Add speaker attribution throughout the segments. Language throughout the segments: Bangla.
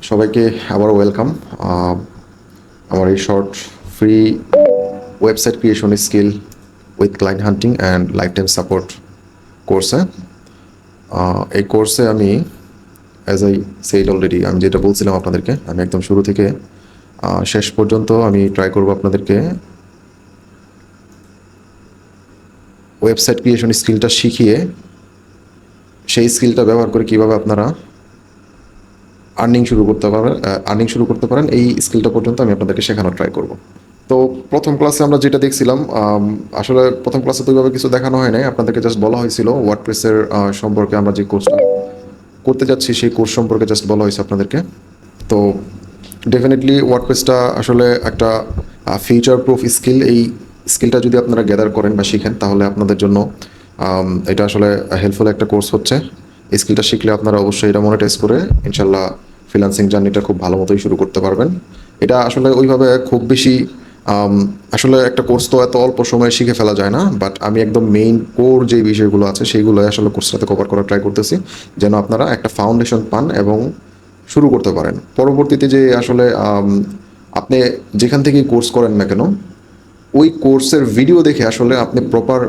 Speaker 1: সবাইকে আবারও ওয়েলকাম আমার এই short free website creation skill with client hunting and life time support কোর্সে। এই কোর্সে আমি অ্যাজ আই সেইড অলরেডি, আমি যেটা বলছিলাম আপনাদেরকে, আমি একদম শুরু থেকে শেষ পর্যন্ত আমি ট্রাই করব আপনাদেরকে ওয়েবসাইট ক্রিয়েশন স্কিলটা শিখিয়ে সেই স্কিলটা ব্যবহার করে কীভাবে আপনারা আর্নিং শুরু করতে পারেন এই স্কিলটা পর্যন্ত আমি আপনাদেরকে শেখানোর ট্রাই করব। তো প্রথম ক্লাসে আমরা যেটা দেখছিলাম, আসলে প্রথম ক্লাসে তো ওইভাবে কিছু দেখানো হয় নাই, আপনাদেরকে জাস্ট বলা হয়েছিল ওয়ার্ডপ্রেসের সম্পর্কে, আমরা যে কোর্সটা করতে যাচ্ছি সেই কোর্স সম্পর্কে জাস্ট বলা হয়েছে আপনাদেরকে। তো ডেফিনেটলি ওয়ার্ডপ্রেসটা আসলে একটা ফিউচার প্রুফ স্কিল। এই স্কিলটা যদি আপনারা গ্যাদার করেন বা শিখেন তাহলে আপনাদের জন্য এটা আসলে হেল্পফুল একটা কোর্স হচ্ছে। এই স্কিলটা শিখলে আপনারা অবশ্যই এটা মনিটাইজ করে ইনশাল্লাহ ফ্রিল্যান্সিং জার্নিটা খুব ভালো মতোই শুরু করতে পারবেন। এটা আসলে ওইভাবে খুব বেশি আসলে একটা কোর্স তো এত অল্প সময়ে শিখে ফেলা যায় না, বাট আমি একদম মেইন কোর যে বিষয়গুলো আছে সেইগুলো আসলে কোর্সটাতে কভার করার ট্রাই করতেছি, যেন আপনারা একটা ফাউন্ডেশন পান এবং শুরু করতে পারেন। পরবর্তীতে যে আসলে আপনি যেখান থেকেই কোর্স করেন না কেন, ওই কোর্সের ভিডিও দেখে আসলে আপনি প্রপার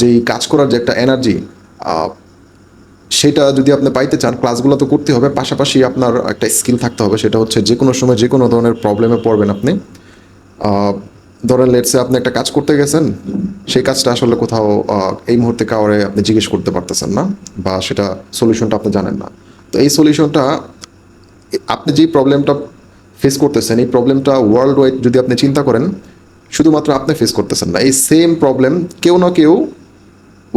Speaker 1: যেই কাজ করার যে একটা এনার্জি, সেটা যদি আপনি পাইতে চান, ক্লাসগুলো তো করতে হবে, পাশাপাশি আপনার একটা স্কিল থাকতে হবে। সেটা হচ্ছে যে কোনো সময় যে কোনো ধরনের প্রবলেমে পড়বেন আপনি। ধরেন লেটসে আপনি একটা কাজ করতে গেছেন, সেই কাজটা আসলে কোথাও এই মুহূর্তে কাউরে আপনি জিজ্ঞেস করতে পারতেছেন না, বা সেটা সলিউশনটা আপনি জানেন না। তো এই সলিউশনটা, আপনি যেই প্রবলেমটা ফেস করতেছেন, এই প্রবলেমটা ওয়ার্ল্ড ওয়াইড যদি আপনি চিন্তা করেন, শুধুমাত্র আপনি ফেস করতেছেন না, এই সেম প্রবলেম কেউ না কেউ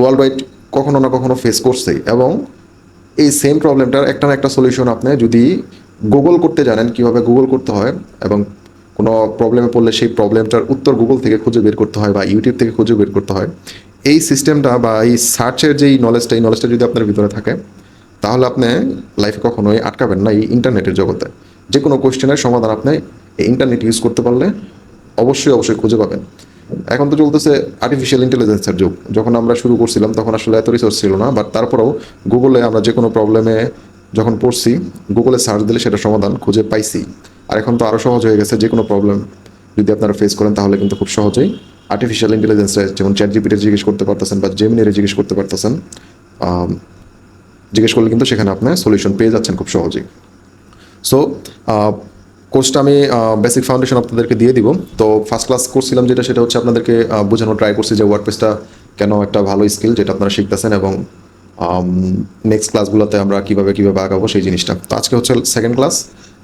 Speaker 1: ওয়ার্ল্ড ওয়াইড কখনো না কখনো ফেস করছেই। এবং এই সেম প্রবলেমটার একটা না একটা সলিউশন আপনি যদি গুগল করতে জানেন, কীভাবে গুগল করতে হয়, এবং কোনো প্রবলেমে পড়লে সেই প্রবলেমটার উত্তর গুগল থেকে খুঁজে বের করতে হয় বা ইউটিউব থেকে খুঁজে বের করতে হয়, এই সিস্টেমটা বা এই সার্চের যেই নলেজটা, এই নলেজটা যদি আপনার ভিতরে থাকে, তাহলে আপনি লাইফে কখনোই আটকাবেন না। এই ইন্টারনেটের জগতে যে কোনো কোয়েশ্চেনের সমাধান আপনি এই ইন্টারনেট ইউজ করতে পারলে অবশ্যই অবশ্যই খুঁজে পাবেন। এখন তো চলতেছে আর্টিফিশিয়াল ইন্টেলিজেন্সের যুগ। যখন আমরা শুরু করছিলাম তখন আসলে এত রিসোর্স ছিল না, বাট তারপরেও গুগলে আমরা যে কোনো প্রবলেমে যখন পড়ছি, গুগলে সার্চ দিলে সেটা সমাধান খুঁজে পাইছি। আর এখন তো আরও সহজ হয়ে গেছে, যে কোনো প্রবলেম যদি আপনারা ফেস করেন তাহলে কিন্তু খুব সহজেই আর্টিফিশিয়াল ইন্টেলিজেন্সে, যেমন চ্যাট জিপিটি জিজ্ঞেস করতে পারতেছেন বা জেমিনিরে জিজ্ঞেস করতে পারতেছেন, জিজ্ঞেস করলে কিন্তু সেখানে আপনি সলিউশন পেয়ে যাচ্ছেন খুব সহজেই। সো কোর্সটা আমি বেসিক ফাউন্ডেশন আপনাদেরকে দিয়ে দিব। তো ফার্স্ট ক্লাস করছিলাম যেটা, সেটা হচ্ছে আপনাদেরকে বোঝানোর ট্রাই করছি যে ওয়ার্ডপ্রেসটা কেন একটা ভালো স্কিল, যেটা আপনারা শিখতেছেন, এবং নেক্সট ক্লাসগুলোতে আমরা কীভাবে আগাবো সেই জিনিসটা। তো আজকে হচ্ছে সেকেন্ড ক্লাস।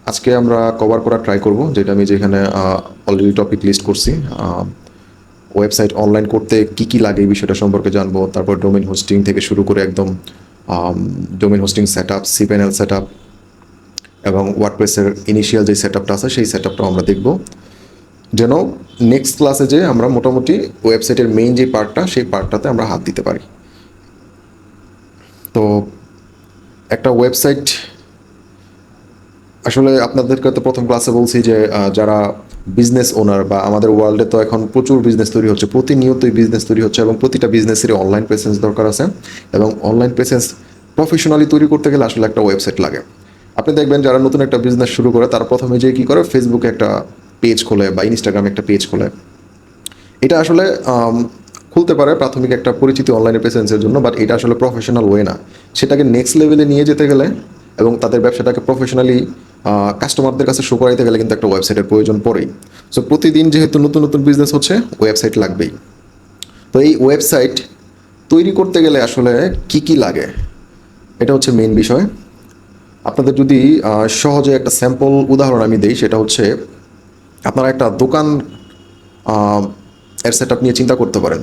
Speaker 1: আজকে আমরা কভার করার ট্রাই করব, যেটা আমি যেখানে অলরেডি টপিক লিস্ট করছি। ওয়েবসাইট অনলাইন করতে কী কী লাগে এই বিষয়টা সম্পর্কে জানবো, তারপর ডোমেইন হোস্টিং থেকে শুরু করে একদম domain hosting set up, cPanel set up, এবং ওয়ার্ডপ্রেসের ইনিশিয়াল যে সেট আপটা আছে সেই সেট আপটাও আমরা দেখব, যেন নেক্সট ক্লাসে যে আমরা মোটামুটি ওয়েবসাইটের মেইন যে পার্টটা, সেই পার্টটাতে আমরা হাত দিতে পারি। তো একটা ওয়েবসাইট আসলে আপনাদেরকে তো প্রথম ক্লাসে বলছি যে যারা বিজনেস ওনার, বা আমাদের ওয়ার্ল্ডে তো এখন প্রচুর বিজনেস তৈরি হচ্ছে, প্রতিনিয়তই বিজনেস তৈরি হচ্ছে, এবং প্রতিটা বিজনেসেরই অনলাইন প্রেসেন্স দরকার আছে। এবং অনলাইন প্রেসেন্স প্রফেশনালি তৈরি করতে গেলে আসলে একটা ওয়েবসাইট লাগে। আপনি দেখবেন যারা নতুন একটা বিজনেস শুরু করে, তারা প্রথমে যে কী করে, ফেসবুকে একটা পেজ খোলে বা ইনস্টাগ্রামে একটা পেজ খোলে। এটা আসলে খুলতে পারে প্রাথমিক একটা পরিচিতি অনলাইনে প্রেসেন্সের জন্য, বাট এটা আসলে প্রফেশনাল ওয়ে না। সেটাকে নেক্সট লেভেলে নিয়ে যেতে গেলে এবং তাদের ব্যবসাটাকে প্রফেশনালি কাস্টমারদের কাছে শো করাইতে গেলে কিন্তু একটা ওয়েবসাইটের প্রয়োজন পড়েই। সো প্রতিদিন যেহেতু নতুন নতুন বিজনেস হচ্ছে, ওয়েবসাইট লাগবেই। তো এই ওয়েবসাইট তৈরি করতে গেলে আসলে কি কি লাগে, এটা হচ্ছে মেইন বিষয়। আপনাদের যদি সহজে একটা স্যাম্পল উদাহরণ আমি দিই, সেটা হচ্ছে আপনারা একটা দোকান এর সেট আপ নিয়ে চিন্তা করতে পারেন।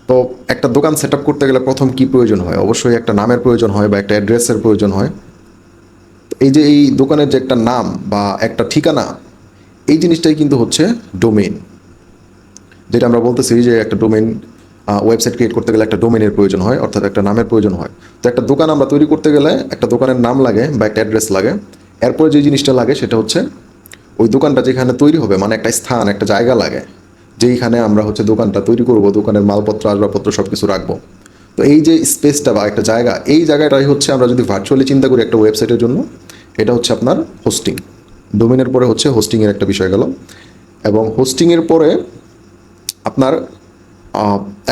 Speaker 1: তো একটা দোকান সেট আপ করতে গেলে প্রথম কি প্রয়োজন হয়, অবশ্যই একটা নামের প্রয়োজন হয় বা একটা অ্যাড্রেসের প্রয়োজন হয়। এই যে এই দোকানের যে একটা নাম বা একটা ঠিকানা, এই জিনিসটাই কিন্তু হচ্ছে ডোমেইন, যেটা আমরা বলতেছি যে একটা ডোমেইন, ওয়েবসাইট ক্রিয়েট করতে গেলে একটা ডোমেইনের প্রয়োজন হয়, অর্থাৎ একটা নামের প্রয়োজন হয়। তো একটা দোকান আমরা তৈরি করতে গেলে একটা দোকানের নাম লাগে বা একটা অ্যাড্রেস লাগে। এরপরে যে জিনিসটা লাগে সেটা হচ্ছে ওই দোকানটা যেখানে তৈরি হবে, মানে একটা স্থান, একটা জায়গা লাগে, যেইখানে আমরা হচ্ছে দোকানটা তৈরি করব, দোকানের মালপত্র আসবাবপত্র সব কিছু রাখবো। তো এই যে স্পেসটা বা একটা জায়গা, এই জায়গাটাই হচ্ছে আমরা যদি ভার্চুয়ালি চিন্তা করি একটা ওয়েবসাইটের জন্য, এটা হচ্ছে আপনার হোস্টিং। ডোমেনের পরে হচ্ছে হোস্টিংয়ের একটা বিষয় গেল, এবং হোস্টিংয়ের পরে আপনার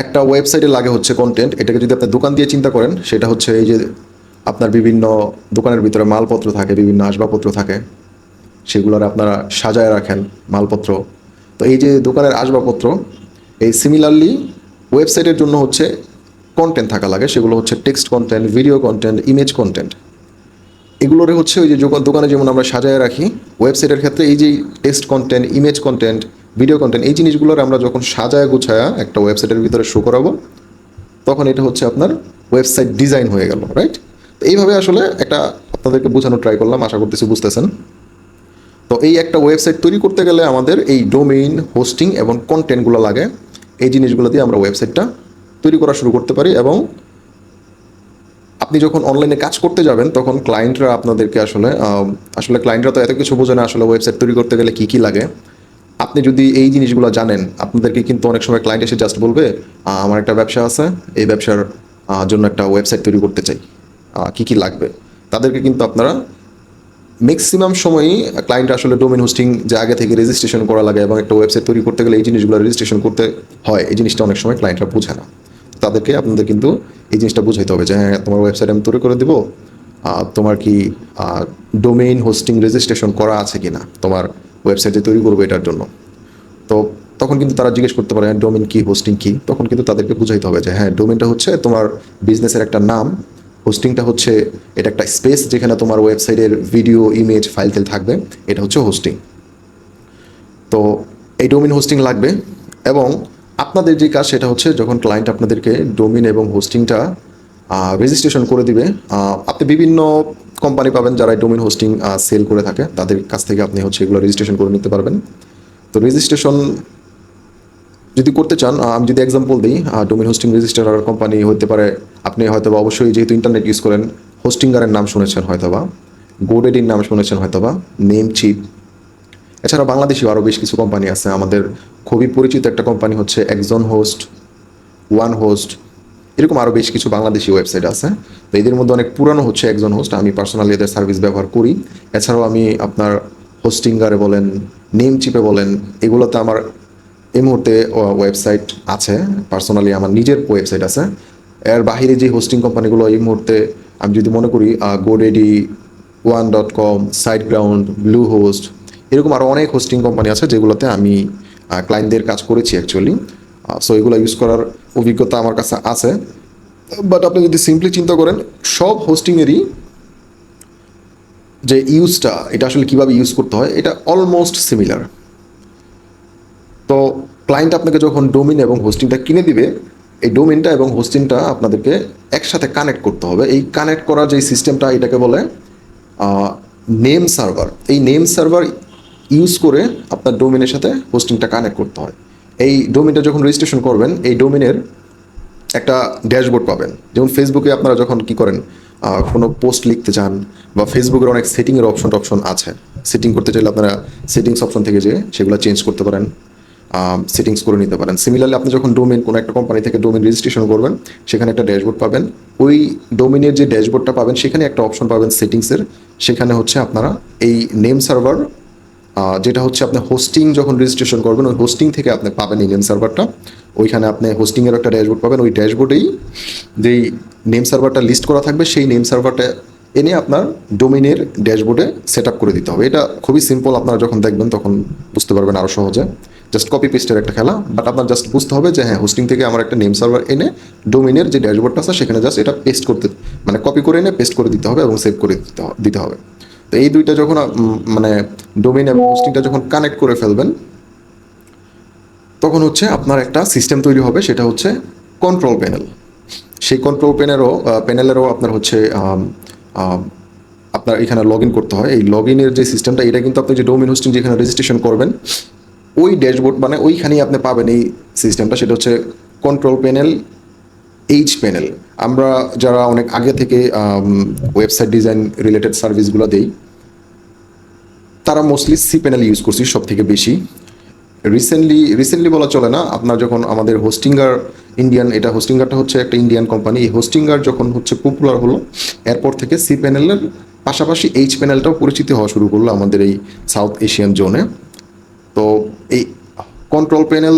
Speaker 1: একটা ওয়েবসাইটে লাগে হচ্ছে কন্টেন্ট। এটাকে যদি আপনি দোকান দিয়ে চিন্তা করেন, সেটা হচ্ছে এই যে আপনার বিভিন্ন দোকানের ভিতরে মালপত্র থাকে, বিভিন্ন আসবাবপত্র থাকে, সেগুলোর আপনারা সাজায় রাখেন মালপত্র। তো এই যে দোকানের আসবাবপত্র, এই সিমিলারলি ওয়েবসাইটের জন্য হচ্ছে কন্টেন্ট থাকা লাগে। সেগুলো হচ্ছে text content, video content, image content. এগুলোরে হচ্ছে ওই যে দোকানে যেমন আমরা সাজায় রাখি, ওয়েবসাইটের ক্ষেত্রে এই যে text content, image content, video content, এই জিনিসগুলোর আমরা যখন সাজায় গুছায়া একটা ওয়েবসাইটের ভিতরে শো করাবো, তখন এটা হচ্ছে আপনার ওয়েবসাইট ডিজাইন হয়ে গেল, রাইট? তো এইভাবে আসলে একটা আপনাদেরকে বোঝানোর ট্রাই করলাম, আশা করতেছি বুঝতেছেন। তো এই একটা ওয়েবসাইট তৈরি করতে গেলে আমাদের এই ডোমেইন, হোস্টিং এবং কন্টেন্টগুলো লাগে। এই জিনিসগুলো দিয়ে আমরা ওয়েবসাইটটা তৈরি করা শুরু করতে পারি, এবং আপনি যখন অনলাইনে কাজ করতে যাবেন তখন ক্লায়েন্টরা আপনাদেরকে আসলে ক্লায়েন্টরা তো এত কিছু বোঝে না আসলে ওয়েবসাইট তৈরি করতে গেলে কী কী লাগে। আপনি যদি এই জিনিসগুলো জানেন, আপনাদেরকে কিন্তু অনেক সময় ক্লায়েন্ট এসে জাস্ট বলবে, আমার একটা ব্যবসা আছে, এই ব্যবসার জন্য একটা ওয়েবসাইট তৈরি করতে চাই, কী কী লাগবে। তাদেরকে কিন্তু আপনারা ম্যাক্সিমাম সময়ই ক্লায়েন্ট আসলে ডোমেন হোস্টিং যে আগে থেকে রেজিস্ট্রেশন করা লাগে, এবং একটা ওয়েবসাইট তৈরি করতে গেলে এই জিনিসগুলো রেজিস্ট্রেশন করতে হয়, এই জিনিসটা অনেক সময় ক্লায়েন্টরা বোঝে না। তাদেরকে আপনাদের কিন্তু এই জিনিসটা বুঝাইতে হবে যে হ্যাঁ, তোমার ওয়েবসাইট আমি তৈরি করে দেবো, তোমার কি ডোমেইন হোস্টিং রেজিস্ট্রেশন করা আছে কি না তোমার ওয়েবসাইটে তৈরি করবো এটার জন্য। তো তখন কিন্তু তারা জিজ্ঞেস করতে পারে ডোমেন কি, হোস্টিং কি। তখন কিন্তু তাদেরকে বুঝাইতে হবে যে হ্যাঁ, ডোমেনটা হচ্ছে তোমার বিজনেসের একটা নাম, হোস্টিংটা হচ্ছে এটা একটা স্পেস যেখানে তোমার ওয়েবসাইটের ভিডিও, ইমেজ, ফাইল থাকবে, এটা হচ্ছে হোস্টিং। তো এই ডোমেন হোস্টিং লাগবে, এবং আপনাদের যে কাজ সেটা হচ্ছে যখন ক্লায়েন্ট আপনাদেরকে ডোমেন এবং হোস্টিংটা রেজিস্ট্রেশন করে দিবে, আপনি বিভিন্ন কোম্পানি পাবেন যারা ডোমেন হোস্টিং সেল করে থাকে, তাদের কাছ থেকে আপনি হচ্ছে এগুলো রেজিস্ট্রেশন করে নিতে পারবেন। তো রেজিস্ট্রেশন যদি করতে চান, আমি যদি এক্সাম্পল দিই, ডোমেন হোস্টিং রেজিস্ট্রার কোম্পানি হতে পারে, আপনি হয়তো বা অবশ্যই যেহেতু ইন্টারনেট ইউজ করেন, হোস্টিঙ্গারের নাম শুনেছেন হয়তোবা, গোডেডির নাম শুনেছেন হয়তোবা, নেমচিপ। এছাড়া বাংলাদেশেও আরও বেশ কিছু কোম্পানি আছে। আমাদের খুবই পরিচিত একটা কোম্পানি হচ্ছে একজন হোস্ট, ওয়ান হোস্ট, এরকম আরও বেশ কিছু বাংলাদেশি ওয়েবসাইট আছে। তো এদের মধ্যে অনেক পুরানো হচ্ছে একজন হোস্ট, আমি পার্সোনালি এদের সার্ভিস ব্যবহার করি। এছাড়াও আমি আপনার হোস্টিঙ্গারে বলেন, নেমচিপে বলেন, এগুলোতে আমার এই মুহূর্তে ওয়েবসাইট আছে। পার্সোনালি আমার নিজের ওয়েবসাইট আছে। এর বাহিরে যে হোস্টিং কোম্পানিগুলো এই মুহূর্তে আমি যদি মনে করি, গোডেডি, ONE.com, সাইটগ্রাউন্ড, ব্লু হোস্ট, এরকম আরও অনেক হোস্টিং কোম্পানি আছে যেগুলোতে আমি ক্লায়েন্টদের কাজ করেছি অ্যাকচুয়ালি। সো এগুলো ইউজ করার অভিজ্ঞতা আমার কাছে আছে। বাট আপনি যদি সিম্পলি চিন্তা করেন, সব হোস্টিংয়েরই যে ইউজটা, এটা আসলে কীভাবে ইউজ করতে হয়, এটা অলমোস্ট সিমিলার। তো ক্লায়েন্ট আপনাকে যখন ডোমেন এবং হোস্টিংটা কিনে দিবে, এই ডোমেনটা এবং হোস্টিংটা আপনাদেরকে একসাথে কানেক্ট করতে হবে। এই কানেক্ট করার যে সিস্টেমটা, এটাকে বলে নেম সার্ভার। এই নেম সার্ভার ইউজ করে আপনার ডোমেনের সাথে হোস্টিংটা কানেক্ট করতে হয়। এই ডোমেনটা যখন রেজিস্ট্রেশন করবেন, এই ডোমেনের একটা ড্যাশবোর্ড পাবেন। যেমন ফেসবুকে আপনারা যখন কি করেন, কোনো পোস্ট লিখতে চান, বা ফেসবুকের অনেক সেটিংয়ের অপশন আছে। সেটিং করতে চাইলে আপনারা সেটিংস অপশন থেকে যে সেগুলো চেঞ্জ করতে পারেন, সেটিংস করে নিতে পারেন। সিমিলারলি আপনি যখন ডোমেন, কোনো একটা কোম্পানি থেকে ডোমেন রেজিস্ট্রেশন করবেন, সেখানে একটা ড্যাশবোর্ড পাবেন। ওই ডোমেনের যে ড্যাশবোর্ডটা পাবেন, সেখানে একটা অপশন পাবেন সেটিংসের। সেখানে হচ্ছে আপনারা এই নেম সার্ভার, যেটা হচ্ছে আপনি হোস্টিং যখন রেজিস্ট্রেশন করবেন, ওই হোস্টিং থেকে আপনি পাবেন এই নেম সার্ভারটা। ওইখানে আপনি হোস্টিংয়ের একটা ড্যাশবোর্ড পাবেন। ওই ড্যাশবোর্ডেই যেই নেম সার্ভারটা লিস্ট করা থাকবে, সেই নেম সার্ভারটা এনে আপনার ডোমেনের ড্যাশবোর্ডে সেট আপ করে দিতে হবে। এটা খুবই সিম্পল, আপনারা যখন দেখবেন তখন বুঝতে পারবেন আরও সহজে। জাস্ট কপি পেস্টের একটা খেলা, বাট আপনার জাস্ট বুঝতে হবে যে হ্যাঁ, হোস্টিং থেকে আমার একটা নেম সার্ভার এনে ডোমেনের যে ড্যাশবোর্ডটা আছে সেখানে জাস্ট এটা পেস্ট করতে, মানে কপি করে এনে পেস্ট করে দিতে হবে এবং সেভ করে দিতে হবে। তো এই দুইটা যখন মানে ডোমেন এবং হোস্টিংটা যখন কানেক্ট করে ফেলবেন, তখন হচ্ছে আপনার একটা সিস্টেম তৈরি হবে, সেটা হচ্ছে কন্ট্রোল প্যানেল। সেই কন্ট্রোল প্যানেলেরও আপনার হচ্ছে আপনার এখানে লগ ইন করতে হয়। এই লগ ইনের যে সিস্টেমটা, এটা কিন্তু আপনি যে ডোমেন হোস্টিং যেখানে রেজিস্ট্রেশন করবেন, ওই ড্যাশবোর্ড মানে ওইখানেই আপনি পাবেন এই সিস্টেমটা। সেটা হচ্ছে কন্ট্রোল প্যানেল, এইচ প্যানেল। আমরা যারা অনেক আগে থেকে ওয়েবসাইট ডিজাইন রিলেটেড সার্ভিসগুলো দেই, তারা মোস্টলি সি প্যানেল ইউজ করছি সব থেকে বেশি। রিসেন্টলি বলা চলে না, আপনার যখন আমাদের হোস্টিঙ্গার ইন্ডিয়ান, এটা হোস্টিঙ্গারটা হচ্ছে একটা ইন্ডিয়ান কোম্পানি, এই হোস্টিঙ্গার যখন হচ্ছে পপুলার হলো, এরপর থেকে সি প্যানেলের পাশাপাশি এইচ প্যানেলটাও পরিচিত হওয়া শুরু করলো আমাদের এই সাউথ এশিয়ান জোনে। তো এই কন্ট্রোল প্যানেল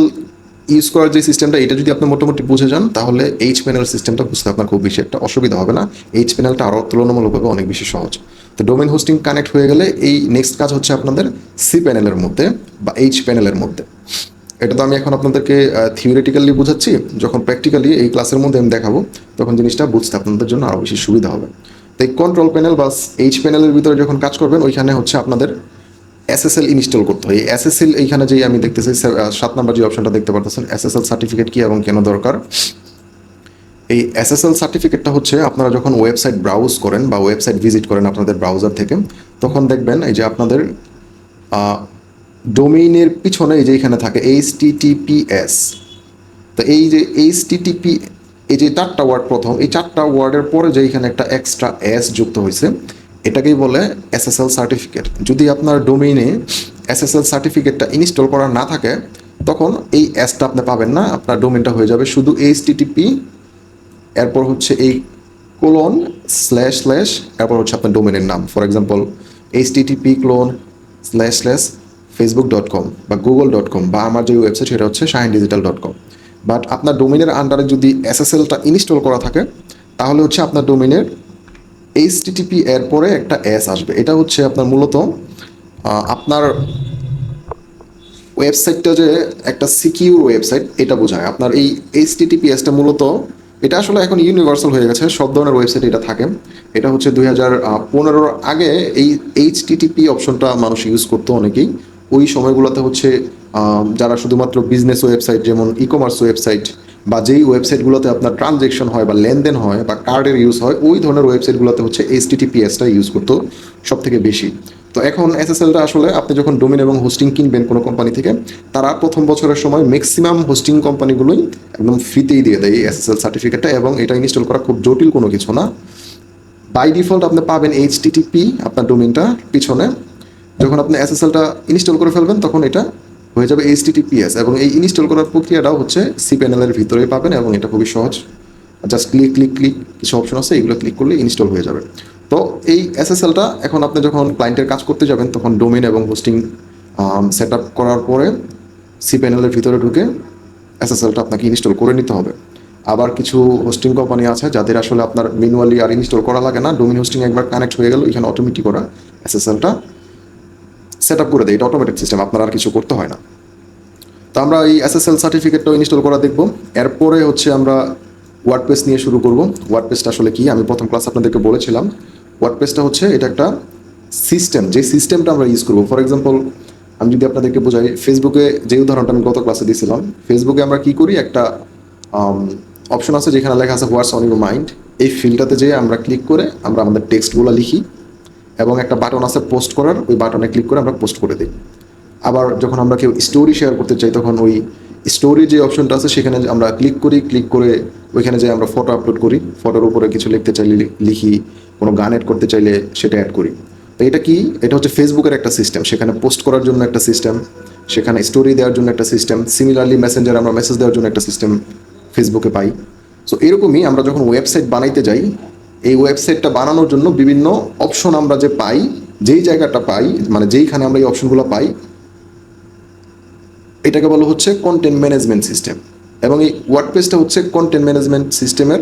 Speaker 1: ইউজ করার যে সিস্টেমটা, এটা যদি আপনি মোটামুটি বুঝে যান, তাহলে এইচ প্যানেল সিস্টেমটা বুঝতে আপনার খুব বেশি একটা অসুবিধা হবে না। এইচ প্যানেলটা আরও তুলনামূলকভাবে অনেক বেশি সহজ। তো ডোমেন হোস্টিং কানেক্ট হয়ে গেলে এই নেক্সট কাজ হচ্ছে আপনাদের সি প্যানেলের মধ্যে বা এইচ প্যানেলের মধ্যে। এটা তো আমি এখন আপনাদেরকে থিওরিটিক্যালি বোঝাচ্ছি, যখন প্র্যাকটিক্যালি এই ক্লাসের মধ্যে আমি দেখাবো তখন জিনিসটা বুঝতে আপনাদের জন্য আরও বেশি সুবিধা হবে। তো এই কন্ট্রোল প্যানেল বা এইচ প্যানেলের ভিতরে যখন কাজ করবেন, ওইখানে হচ্ছে আপনাদের এসএসএল ইনস্টল করতে হয়। এই এসএসএল এইখানে যে আমি দেখতেছি 7 নাম্বার যে অপশনটা দেখতে পারতেছেন, এসএসএল সার্টিফিকেট কি এবং কেন দরকার। এই এসএসএল সার্টিফিকেটটা হচ্ছে আপনারা যখন ওয়েবসাইট ব্রাউজ করেন বা ওয়েবসাইট ভিজিট করেন আপনাদের ব্রাউজার থেকে, তখন দেখবেন এই যে আপনাদের ডোমেইনের পিছনে এই যে এখানে থাকে HTTPS। তো এই যে HTTP, এই যে 4টা ওয়ার্ড প্রথম, এই 4টা ওয়ার্ডের পরে যে এখানে একটা এক্সট্রা এস যুক্ত হয়েছে, এটাকেই বলে এসএসএল সার্টিফিকেট। যদি আপনার ডোমেইনে এসএসএল সার্টিফিকেটটা ইনস্টল করা না থাকে, তখন এই এসটা আপনি পাবেন না, আপনার ডোমেইনটা হয়ে যাবে শুধু HTTP, এরপর হচ্ছে এই কোলন // এরপর হচ্ছে আপনার ডোমেনের নাম। ফর এক্সাম্পল http://facebook.com বা google.com, বা আমার যে ওয়েবসাইট সেটা হচ্ছে shahindigital.com। বাট আপনার ডোমেনের আন্ডারে যদি এসএসএলটা ইনস্টল করা থাকে, তাহলে হচ্ছে আপনার ডোমেনের HTTP এর পরে একটা এস আসবে। এটা হচ্ছে আপনার মূলত আপনার ওয়েবসাইটটা যে একটা সিকিউর ওয়েবসাইট এটা বোঝায়। আপনার এই HTTPSটা মূলত, এটা আসলে এখন ইউনিভার্সাল হয়ে গেছে, সব ধরনের ওয়েবসাইট এটা থাকে। এটা হচ্ছে 2015 আগে এই HTTP অপশনটা মানুষ ইউজ করতো অনেকেই। ওই সময়গুলোতে হচ্ছে যারা শুধুমাত্র বিজনেস ওয়েবসাইট, যেমন ই কমার্স ওয়েবসাইট, বা যেই ওয়েবসাইটগুলোতে আপনার ট্রানজ্যাকশন হয় বা লেনদেন হয় বা কার্ডের ইউজ হয়, ওই ধরনের ওয়েবসাইটগুলোতে হচ্ছে HTTPSটা ইউজ করতো সব থেকে বেশি। তো এখন এসএসএলটা আসলে আপনি যখন ডোমেন এবং হোস্টিং কিনবেন কোনো কোম্পানি থেকে, তারা প্রথম বছরের সময় ম্যাক্সিমাম হোস্টিং কোম্পানিগুলোই একদম ফ্রিতেই দিয়ে দেয় এই এসএসএল সার্টিফিকেটটা, এবং এটা ইনস্টল করা খুব জটিল কোনো কিছু না। বাই ডিফল্ট আপনি পাবেন HTTP আপনার ডোমেনটা পিছনে। যখন আপনি এসএসএলটা ইনস্টল করে ফেলবেন, তখন এটা হয়ে যাবে HTTPS, এবং এই ইনস্টল করার প্রক্রিয়াটাও হচ্ছে সি প্যানেলের ভিতরেই পাবেন, এবং এটা খুবই সহজ। জাস্ট ক্লিক ক্লিক ক্লিক কিছু অপশন আছে, এগুলো ক্লিক করলে ইনস্টল হয়ে যাবে। তো এই এসএসএলটা এখন আপনি যখন ক্লায়েন্টের কাজ করতে যাবেন, তখন ডোমেন এবং হোস্টিং সেট আপ করার পরে সি প্যানেলের ভিতরে ঢুকে এসএসএলটা আপনাকে ইনস্টল করে নিতে হবে। আবার কিছু হোস্টিং কোম্পানি আছে যাদের আসলে আপনার ম্যানুয়ালি আর ইনস্টল করা লাগে না, ডোমেন হোস্টিং একবার কানেক্ট হয়ে গেল, এখানে অটোমেটিক করা এসএসএলটা সেট আপ করে দেয়। এটা অটোমেটিক সিস্টেম, আপনার আর কিছু করতে হয় না। তো আমরা এই এসএসএল সার্টিফিকেটটাও ইনস্টল করা দেখব। এরপরে হচ্ছে আমরা ওয়ার্ডপ্রেস নিয়ে শুরু করব। ওয়ার্ডপ্রেসটা আসলে কি, আমি প্রথম ক্লাস আপনাদেরকে বলেছিলাম। ওয়ার্ডপ্রেসটা হচ্ছে এটা একটা সিস্টেম, যে সিস্টেমটা আমরা ইউজ করবো। ফর এক্সাম্পল আমি যদি আপনাদেরকে বোঝাই, ফেসবুকে যে উদাহরণটা আমি গত ক্লাসে দিয়েছিলাম, ফেসবুকে আমরা কি করি, একটা অপশন আছে যেখানে লেখা আছে হোয়াটস অন ইউর মাইন্ড। এই ফিল্ডটাতে যেয়ে আমরা ক্লিক করে আমরা আমাদের টেক্সটগুলো লিখি, এবং একটা বাটন আছে পোস্ট করার, ওই বাটনে ক্লিক করে আমরা পোস্ট করে দিই। আবার যখন আমরা কেউ স্টোরি শেয়ার করতে চাই, তখন ওই স্টোরি যে অপশনটা আছে সেখানে আমরা ক্লিক করি, ক্লিক করে ওইখানে যে আমরা ফটো আপলোড করি, ফটোর উপরে কিছু লিখতে চাইলে লিখি, কোনো গান অ্যাড করতে চাইলে সেটা অ্যাড করি। তো এটা কি, এটা হচ্ছে ফেসবুকের একটা সিস্টেম, সেখানে পোস্ট করার জন্য একটা সিস্টেম, সেখানে স্টোরি দেওয়ার জন্য একটা সিস্টেম, সিমিলারলি মেসেঞ্জার আমরা মেসেজ দেওয়ার জন্য একটা সিস্টেম ফেসবুকে পাই। সো এরকমই আমরা যখন ওয়েবসাইট বানাইতে যাই, এই ওয়েবসাইটটা বানানোর জন্য বিভিন্ন অপশন আমরা যে পাই, যেই জায়গাটা পাই, মানে যেইখানে আমরা এই অপশনগুলো পাই, এটাকে বলা হচ্ছে কন্টেন্ট ম্যানেজমেন্ট সিস্টেম। এবং এই ওয়ার্ডপ্রেসটা হচ্ছে কন্টেন্ট ম্যানেজমেন্ট সিস্টেমের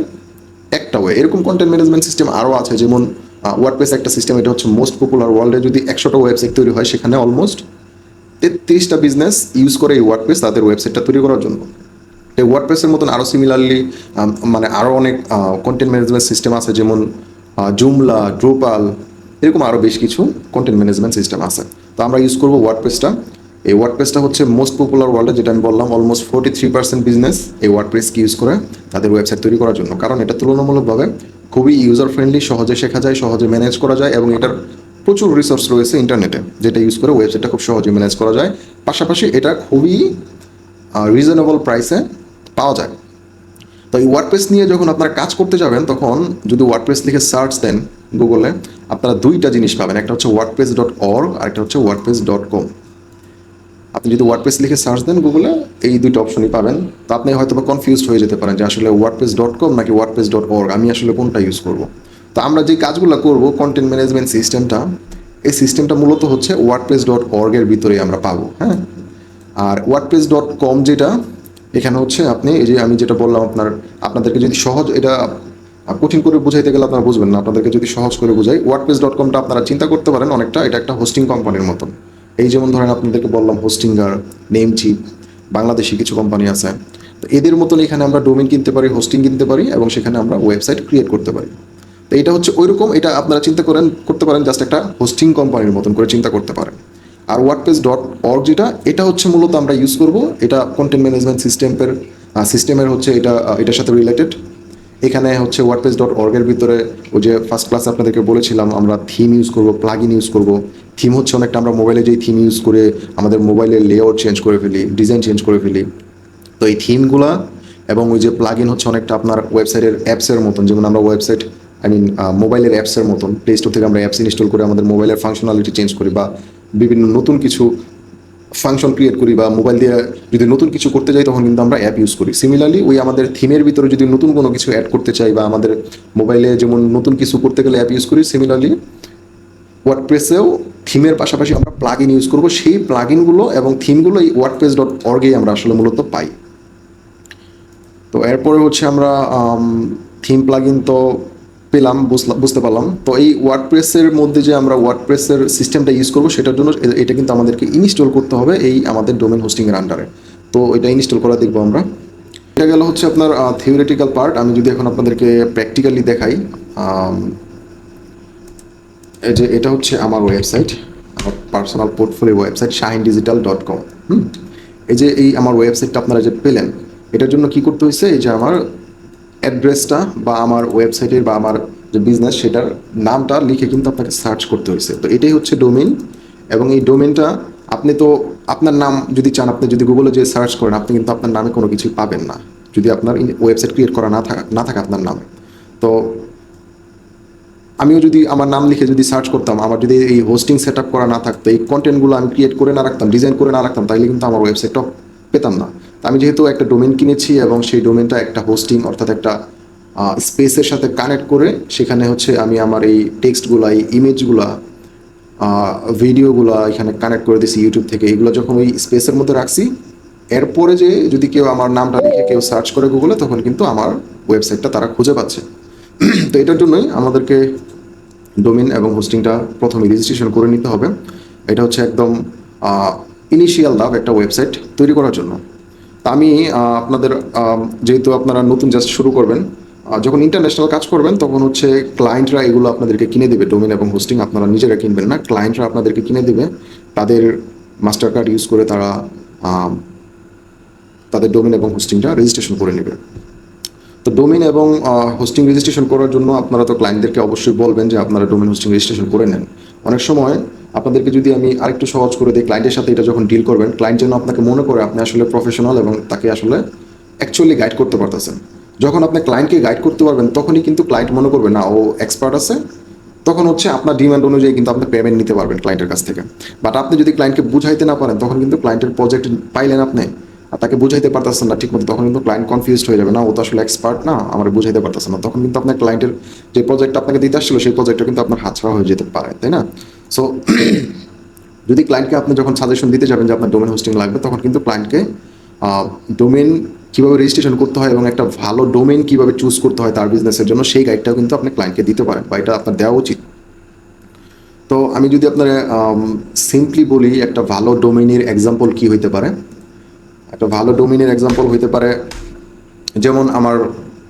Speaker 1: একটা ওয়ে। এরকম কন্টেন্ট ম্যানেজমেন্ট সিস্টেম আরও আছে, যেমন ওয়ার্ডপ্রেস একটা সিস্টেম, এটা হচ্ছে মোস্ট পপুলার। ওয়ার্ল্ডে যদি 100টা ওয়েবসাইট তৈরি হয়, সেখানে অলমোস্ট 33টা বিজনেস ইউজ করে এই ওয়ার্ডপ্রেস তাদের ওয়েবসাইটটা তৈরি করার জন্য। এই ওয়ার্ডপ্রেসের মতন আরও সিমিলারলি মানে আরও অনেক কন্টেন্ট ম্যানেজমেন্ট সিস্টেম আছে, যেমন জুমলা, ড্রুপাল, এরকম আরও বেশ কিছু কন্টেন্ট ম্যানেজমেন্ট সিস্টেম আছে। তো আমরা ইউজ করবো ওয়ার্ডপ্রেসটা। এই ওয়ার্ডপ্রেসটা হচ্ছে মোস্ট পপুলার ওয়ার্ল্ডে, যেটা আমি বললাম, অলমোস্ট 43% বিজনেস এই ওয়ার্ডপ্রেসকে ইউজ করে তাদের ওয়েবসাইট তৈরি করার জন্য। কারণ এটা তুলনামূলকভাবে খুবই ইউজার ফ্রেন্ডলি, সহজে শেখা যায়, সহজে ম্যানেজ করা যায়, এবং এটার প্রচুর রিসোর্স রয়েছে ইন্টারনেটে, যেটা ইউজ করে ওয়েবসাইটটা খুব সহজে ম্যানেজ করা যায়। পাশাপাশি এটা খুবই রিজনেবল প্রাইসে পাওয়া যায়। তো এই ওয়ার্ডপ্রেস নিয়ে যখন আপনারা কাজ করতে যাবেন, তখন যদি ওয়ার্ডপ্রেস লিখে সার্চ দেন গুগলে, আপনারা দুইটা জিনিস পাবেন, একটা হচ্ছে wordpress.org আর একটা হচ্ছে wordpress.com। আপনি যদি ওয়ার্ডপ্রেস লিখে সার্চ দেন গুগলে, এই দুইটা অপশনই পাবেন। তো আপনি হয়তো বা কনফিউজড হয়ে যেতে পারেন যে আসলে wordpress.com নাকি wordpress.org, আমি আসলে কোনটা ইউজ করব। তো আমরা যে কাজগুলো করব কন্টেন্ট ম্যানেজমেন্ট সিস্টেমটা, এই সিস্টেমটা মূলত হচ্ছে wordpress.org এর ভিতরে আমরা পাবো, হ্যাঁ। আর wordpress.com যেটা, এখানে হচ্ছে আপনি এই যে আমি যেটা বললাম আপনাদেরকে যদি সহজ, এটা কঠিন করে বুঝাইতে গেলে আপনারা বুঝবেন না, আপনাদেরকে যদি সহজ করে বুঝাই, wordpress.comটা আপনারা চিন্তা করতে পারেন অনেকটা এটা একটা হোস্টিং কোম্পানির মতন। এই যেমন ধরেন আপনাদেরকে বললাম হোস্টিঙ্গার, নেমচিপ, বাংলাদেশি কিছু কোম্পানি আছে, তো এদের মতন এখানে আমরা ডোমেন কিনতে পারি, হোস্টিং কিনতে পারি, এবং সেখানে আমরা ওয়েবসাইট ক্রিয়েট করতে পারি। তো এটা হচ্ছে ওইরকম, এটা আপনারা চিন্তা করতে পারেন জাস্ট একটা হোস্টিং কোম্পানির মতন করে চিন্তা করতে পারেন। আর wordpress.org যেটা, এটা হচ্ছে মূলত আমরা ইউজ করব, এটা কন্টেন্ট ম্যানেজমেন্ট সিস্টেমের হচ্ছে এটার সাথে রিলেটেড। এখানে হচ্ছে wordpress.org এর ভিতরে ওই যে ফার্স্ট ক্লাসে আপনাদেরকে বলেছিলাম আমরা থিম ইউজ করব, প্লাগইন ইউজ করব। থিম হচ্ছে অনেকটা আমরা মোবাইলে যেই থিম ইউজ করে আমাদের মোবাইলের লেআউট চেঞ্জ করে ফেলি, ডিজাইন চেঞ্জ করে ফেলি। তো এই থিমগুলা এবং ওই যে প্লাগইন হচ্ছে অনেকটা আপনার ওয়েবসাইটের অ্যাপসের মতন, যেমন আমরা ওয়েবসাইট মোবাইলের অ্যাপসের মতন প্লে স্টোর থেকে আমরা অ্যাপস ইনস্টল করে আমাদের মোবাইলের ফাংশনালিটি চেঞ্জ করি, বা বিভিন্ন নতুন কিছু ফাংশন ক্রিয়েট করি, বা মোবাইল দিয়ে যদি নতুন কিছু করতে যাই তখন কিন্তু আমরা অ্যাপ ইউজ করি। সিমিলারলি ওই আমাদের থিমের ভিতরে যদি নতুন কোনো কিছু অ্যাড করতে চাই, বা আমাদের মোবাইলে যেমন নতুন কিছু করতে গেলে অ্যাপ ইউজ করি, সিমিলারলি ওয়ার্ডপ্রেসেও থিমের পাশাপাশি আমরা প্লাগইন ইউজ করবো। সেই প্লাগইনগুলো এবং থিমগুলো এই wordpress.org-এই আমরা আসলে মূলত পাই। তো এরপরে হচ্ছে আমরা থিম প্লাগইন তো পেলাম, বুঝতে পারলাম। তো এই ওয়ার্ডপ্রেসের মধ্যে যে আমরা ওয়ার্ডপ্রেসের সিস্টেমটা ইউজ করবো, সেটার জন্য এটা কিন্তু আমাদেরকে ইনস্টল করতে হবে এই আমাদের ডোমেন হোস্টিংয়ের আন্ডারে। তো এটা ইনস্টল করা দেখবো আমরা। এটা গেল হচ্ছে আপনার থিওরিটিক্যাল পার্ট। আমি যদি এখন আপনাদেরকে প্র্যাকটিক্যালি দেখাই, এই যে এটা হচ্ছে আমার ওয়েবসাইট, আমার পার্সোনাল পোর্টফোলিও ওয়েবসাইট shahindigital.com। এই যে এই আমার ওয়েবসাইটটা আপনারা যে পেলেন, এটার জন্য কি করতে হয়েছে, এই যে আমার অ্যাড্রেসটা বা আমার ওয়েবসাইটের বা আমার যে বিজনেস সেটার নামটা লিখে কিন্তু আপনাকে সার্চ করতে হয়েছে। তো এটাই হচ্ছে ডোমেইন, এবং এই ডোমেইনটা আপনি তো আপনার নাম যদি চান, আপনি যদি গুগলে যে সার্চ করেন, আপনি কিন্তু আপনার নামে কোনো কিছুই পাবেন না যদি আপনার ওয়েবসাইট ক্রিয়েট করা না থাকে আপনার নামে। তো আমিও যদি আমার নাম লিখে যদি সার্চ করতাম, আমার যদি এই হোস্টিং সেট আপ করা না থাকতো, এই কন্টেন্টগুলো আমি ক্রিয়েট করে না রাখতাম, ডিজাইন করে না রাখতাম, তাহলে কিন্তু আমার ওয়েবসাইটটা পেতাম না। তো আমি যেহেতু একটা ডোমেন কিনেছি এবং সেই ডোমেনটা একটা হোস্টিং অর্থাৎ একটা স্পেসের সাথে কানেক্ট করে, সেখানে হচ্ছে আমি আমার এই টেক্সটগুলো, এই ইমেজগুলা, ভিডিওগুলো এখানে কানেক্ট করে দিয়েছি ইউটিউব থেকে, এগুলো যখন ওই স্পেসের মধ্যে রাখছি, এরপরে যে যদি কেউ আমার নামটা লিখে কেউ সার্চ করে গুগলে, তখন কিন্তু আমার ওয়েবসাইটটা তারা খুঁজে পাচ্ছে। তো এটার জন্যই আমাদেরকে ডোমেন এবং হোস্টিংটা প্রথমে রেজিস্ট্রেশন করে নিতে হবে। এটা হচ্ছে একদম ইনিশিয়াল ধাপ একটা ওয়েবসাইট তৈরি করার জন্য। তা আমি আপনাদের যেহেতু আপনারা নতুন জাস্ট শুরু করবেন, যখন ইন্টারন্যাশনাল কাজ করবেন তখন হচ্ছে ক্লায়েন্টরা এগুলো আপনাদেরকে কিনে দেবে, ডোমেন এবং হোস্টিং আপনারা নিজেরা কিনবেন না, ক্লায়েন্টরা আপনাদেরকে কিনে দেবে। তাদের মাস্টার কার্ড ইউজ করে তারা তাদের ডোমেন এবং হোস্টিংটা রেজিস্ট্রেশন করে নেবে। তো ডোমেন এবং হোস্টিং রেজিস্ট্রেশন করার জন্য আপনারা তো ক্লায়েন্টদেরকে অবশ্যই বলবেন যে আপনারা ডোমেন হোস্টিং রেজিস্ট্রেশন করে নেন। অনেক সময় আপনাদেরকে যদি আমি আরেকটু সহজ করে দিই, ক্লায়েন্টের সাথে এটা যখন ডিল করবেন, ক্লায়েন্ট যেন আপনাকে মনে করে আপনি আসলে প্রফেশনাল এবং তাকে আসলে অ্যাকচুয়ালি গাইড করতে পারতেছেন। যখন আপনি ক্লায়েন্টকে গাইড করতে পারবেন, তখনই কিন্তু ক্লায়েন্ট মনে করবে না ও এক্সপার্ট আছে, তখন হচ্ছে আপনার ডিমান্ড অনুযায়ী কিন্তু আপনি পেমেন্ট নিতে পারবেন ক্লায়েন্টের কাছ থেকে। বাট আপনি যদি ক্লায়েন্টকে বুঝাইতে না পারেন, তখন কিন্তু ক্লায়েন্টের প্রজেক্ট পাইলেন আপনি আর তাকে বুঝাইতে পারতেছেন না ঠিকমতো, তখন কিন্তু ক্লায়েন্ট কনফিউজড হয়ে যাবে, না ও তো আসলে এক্সপার্ট না, আমার বুঝাইতে পারতেছে না। তখন কিন্তু আপনার ক্লায়েন্টের যে প্রজেক্টটা আপনাকে দিতে আসছিল, সেই প্রজেক্টটা কিন্তু আপনার হাতছাড়া হয়ে যেতে পারে, তাই না? সো যদি ক্লায়েন্টকে আপনি যখন সাজেশন দিতে যাবেন যে আপনার ডোমেন হোস্টিং লাগবে, তখন কিন্তু ক্লায়েন্টকে ডোমেন কীভাবে রেজিস্ট্রেশন করতে হয় এবং একটা ভালো ডোমেন কীভাবে চুজ করতে হয় তার বিজনেসের জন্য, সেই গাইডটাও কিন্তু আপনি ক্লায়েন্টকে দিতে পারেন, বা এটা আপনার দেওয়া উচিত। তো আমি যদি আপনার সিম্পলি বলি একটা ভালো ডোমেনের এক্সাম্পল কী হইতে পারে, একটা ভালো ডোমেনের এক্সাম্পল হইতে পারে যেমন আমার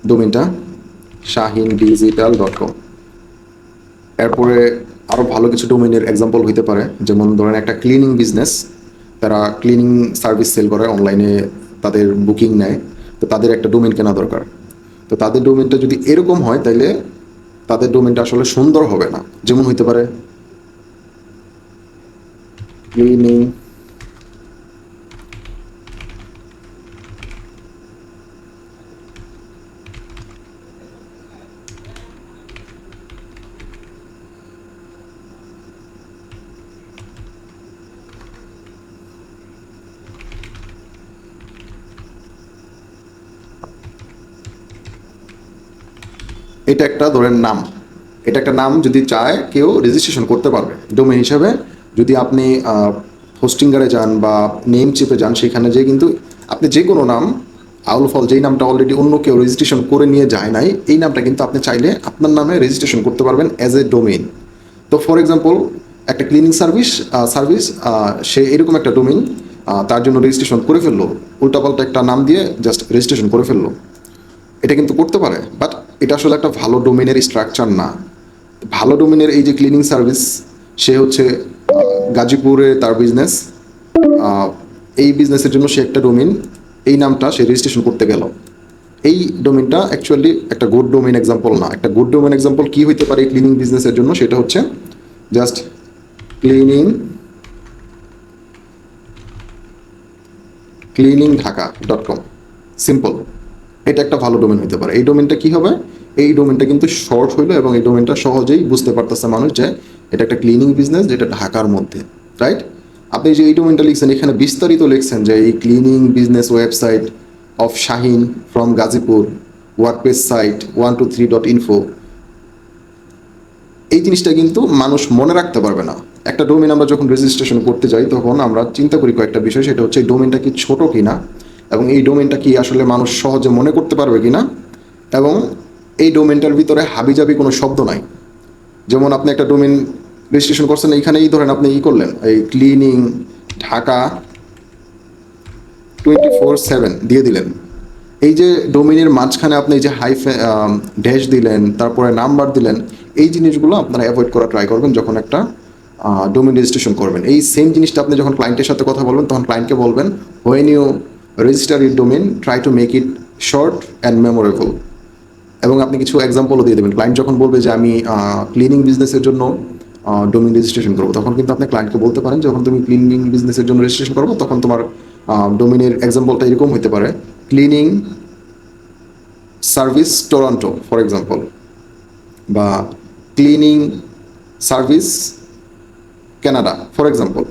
Speaker 1: ডোমেনটা shahindigital.com। এরপরে আরও ভালো কিছু ডোমেনের এক্সাম্পল হইতে পারে, যেমন ধরেন একটা ক্লিনিং বিজনেস, তারা ক্লিনিং সার্ভিস সেল করে অনলাইনে, তাদের বুকিং নেয়, তো তাদের একটা ডোমেন কেনা দরকার। তো তাদের ডোমেনটা যদি এরকম হয়, তাহলে তাদের ডোমেনটা আসলে সুন্দর হবে না। যেমন হইতে পারে ক্লিনিং এটা একটা ধরেন নাম, এটা একটা নাম যদি চায় কেউ রেজিস্ট্রেশন করতে পারবে ডোমেন হিসাবে। যদি আপনি হোস্টিঙ্গারে যান বা নেম চিপে যান, সেখানে যে কিন্তু আপনি যে কোনো নাম আউল ফল যেই নামটা অলরেডি অন্য কেউ রেজিস্ট্রেশন করে নিয়ে যায় নাই, এই নামটা কিন্তু আপনি চাইলে আপনার নামে রেজিস্ট্রেশন করতে পারবেন অ্যাজ এ ডোমেইন। তো ফর এক্সাম্পল একটা ক্লিনিং সার্ভিস সে এরকম একটা ডোমেইন তার জন্য রেজিস্ট্রেশন করে ফেললো, উল্টাপাল্টা একটা নাম দিয়ে জাস্ট রেজিস্ট্রেশন করে ফেললো। এটা কিন্তু করতে পারে, বাট এটা আসলে একটা ভালো ডোমেনের স্ট্রাকচার না। ভালো ডোমেনের এই যে ক্লিনিং সার্ভিস, সে হচ্ছে গাজীপুরে তার বিজনেস, এই বিজনেসের জন্য সে একটা ডোমেন, এই নামটা সে রেজিস্ট্রেশন করতে গেল। এই ডোমেনটা অ্যাকচুয়ালি একটা গুড ডোমেন এক্সাম্পল না। একটা গুড ডোমেন এক্সাম্পল কি হইতে পারে ক্লিনিং বিজনেসের জন্য, সেটা হচ্ছে জাস্ট cleaning.ঢাকা.com, সিম্পল। এটা একটা ভালো ডোমেন হতে পারে। এই ডোমেনটা কি হবে, এই ডোমেনটা কিন্তু শর্ট হইলো এবং এই ডোমেনটা সহজেই বুঝতে পারতেছে মানুষ যে এটা একটা ক্লিনিং বিজনেস যেটা ঢাকার মধ্যে, রাইট? আপনি যে এই ডোমেনটা লিখছেন, এখানে বিস্তারিত লিখছেন যে এই cleaning business website of Shahin from Gazipur, WordPress site 123.info, এই জিনিসটা কিন্তু মানুষ মনে রাখতে পারবে না। একটা ডোমেন আমরা যখন রেজিস্ট্রেশন করতে যাই, তখন আমরা চিন্তা করি কয়েকটা বিষয়। সেটা হচ্ছে এই ডোমেনটা কি ছোট কিনা, এবং এই ডোমেনটা কি আসলে মানুষ সহজে মনে করতে পারবে কিনা, এবং এই ডোমেনটার ভিতরে হাবিজাবি কোনো শব্দ নাই। যেমন আপনি একটা ডোমেন রেজিস্ট্রেশন করছেন, এইখানেই ধরেন আপনি করলেন এই ক্লিনিং ঢাকা 24/7 দিয়ে দিলেন। এই যে ডোমেনের মাঝখানে আপনি যে ড্যাশ দিলেন, তারপরে নাম্বার দিলেন, এই জিনিসগুলো আপনারা অ্যাভয়েড করা ট্রাই করবেন যখন একটা ডোমেন রেজিস্ট্রেশন করবেন। এই সেম জিনিসটা আপনি যখন ক্লায়েন্টের সাথে কথা বলবেন, তখন ক্লায়েন্টকে বলবেন, when you register your domain try to make it short and memorable. এবং আপনি কিছু এক্সাম্পলও দিয়ে দেবেন। ক্লায়েন্ট যখন বলবে যে আমি ক্লিনিং বিজনেসের জন্য ডোমেন রেজিস্ট্রেশন করবো, তখন কিন্তু আপনি ক্লায়েন্টকে বলতে পারেন, যখন তুমি ক্লিনিং বিজনেসের জন্য রেজিস্ট্রেশন করবো, তখন তোমার ডোমেনের এক্সাম্পলটা এরকম হতে পারে, cleaning service Toronto for example, বা cleaning service Canada for example.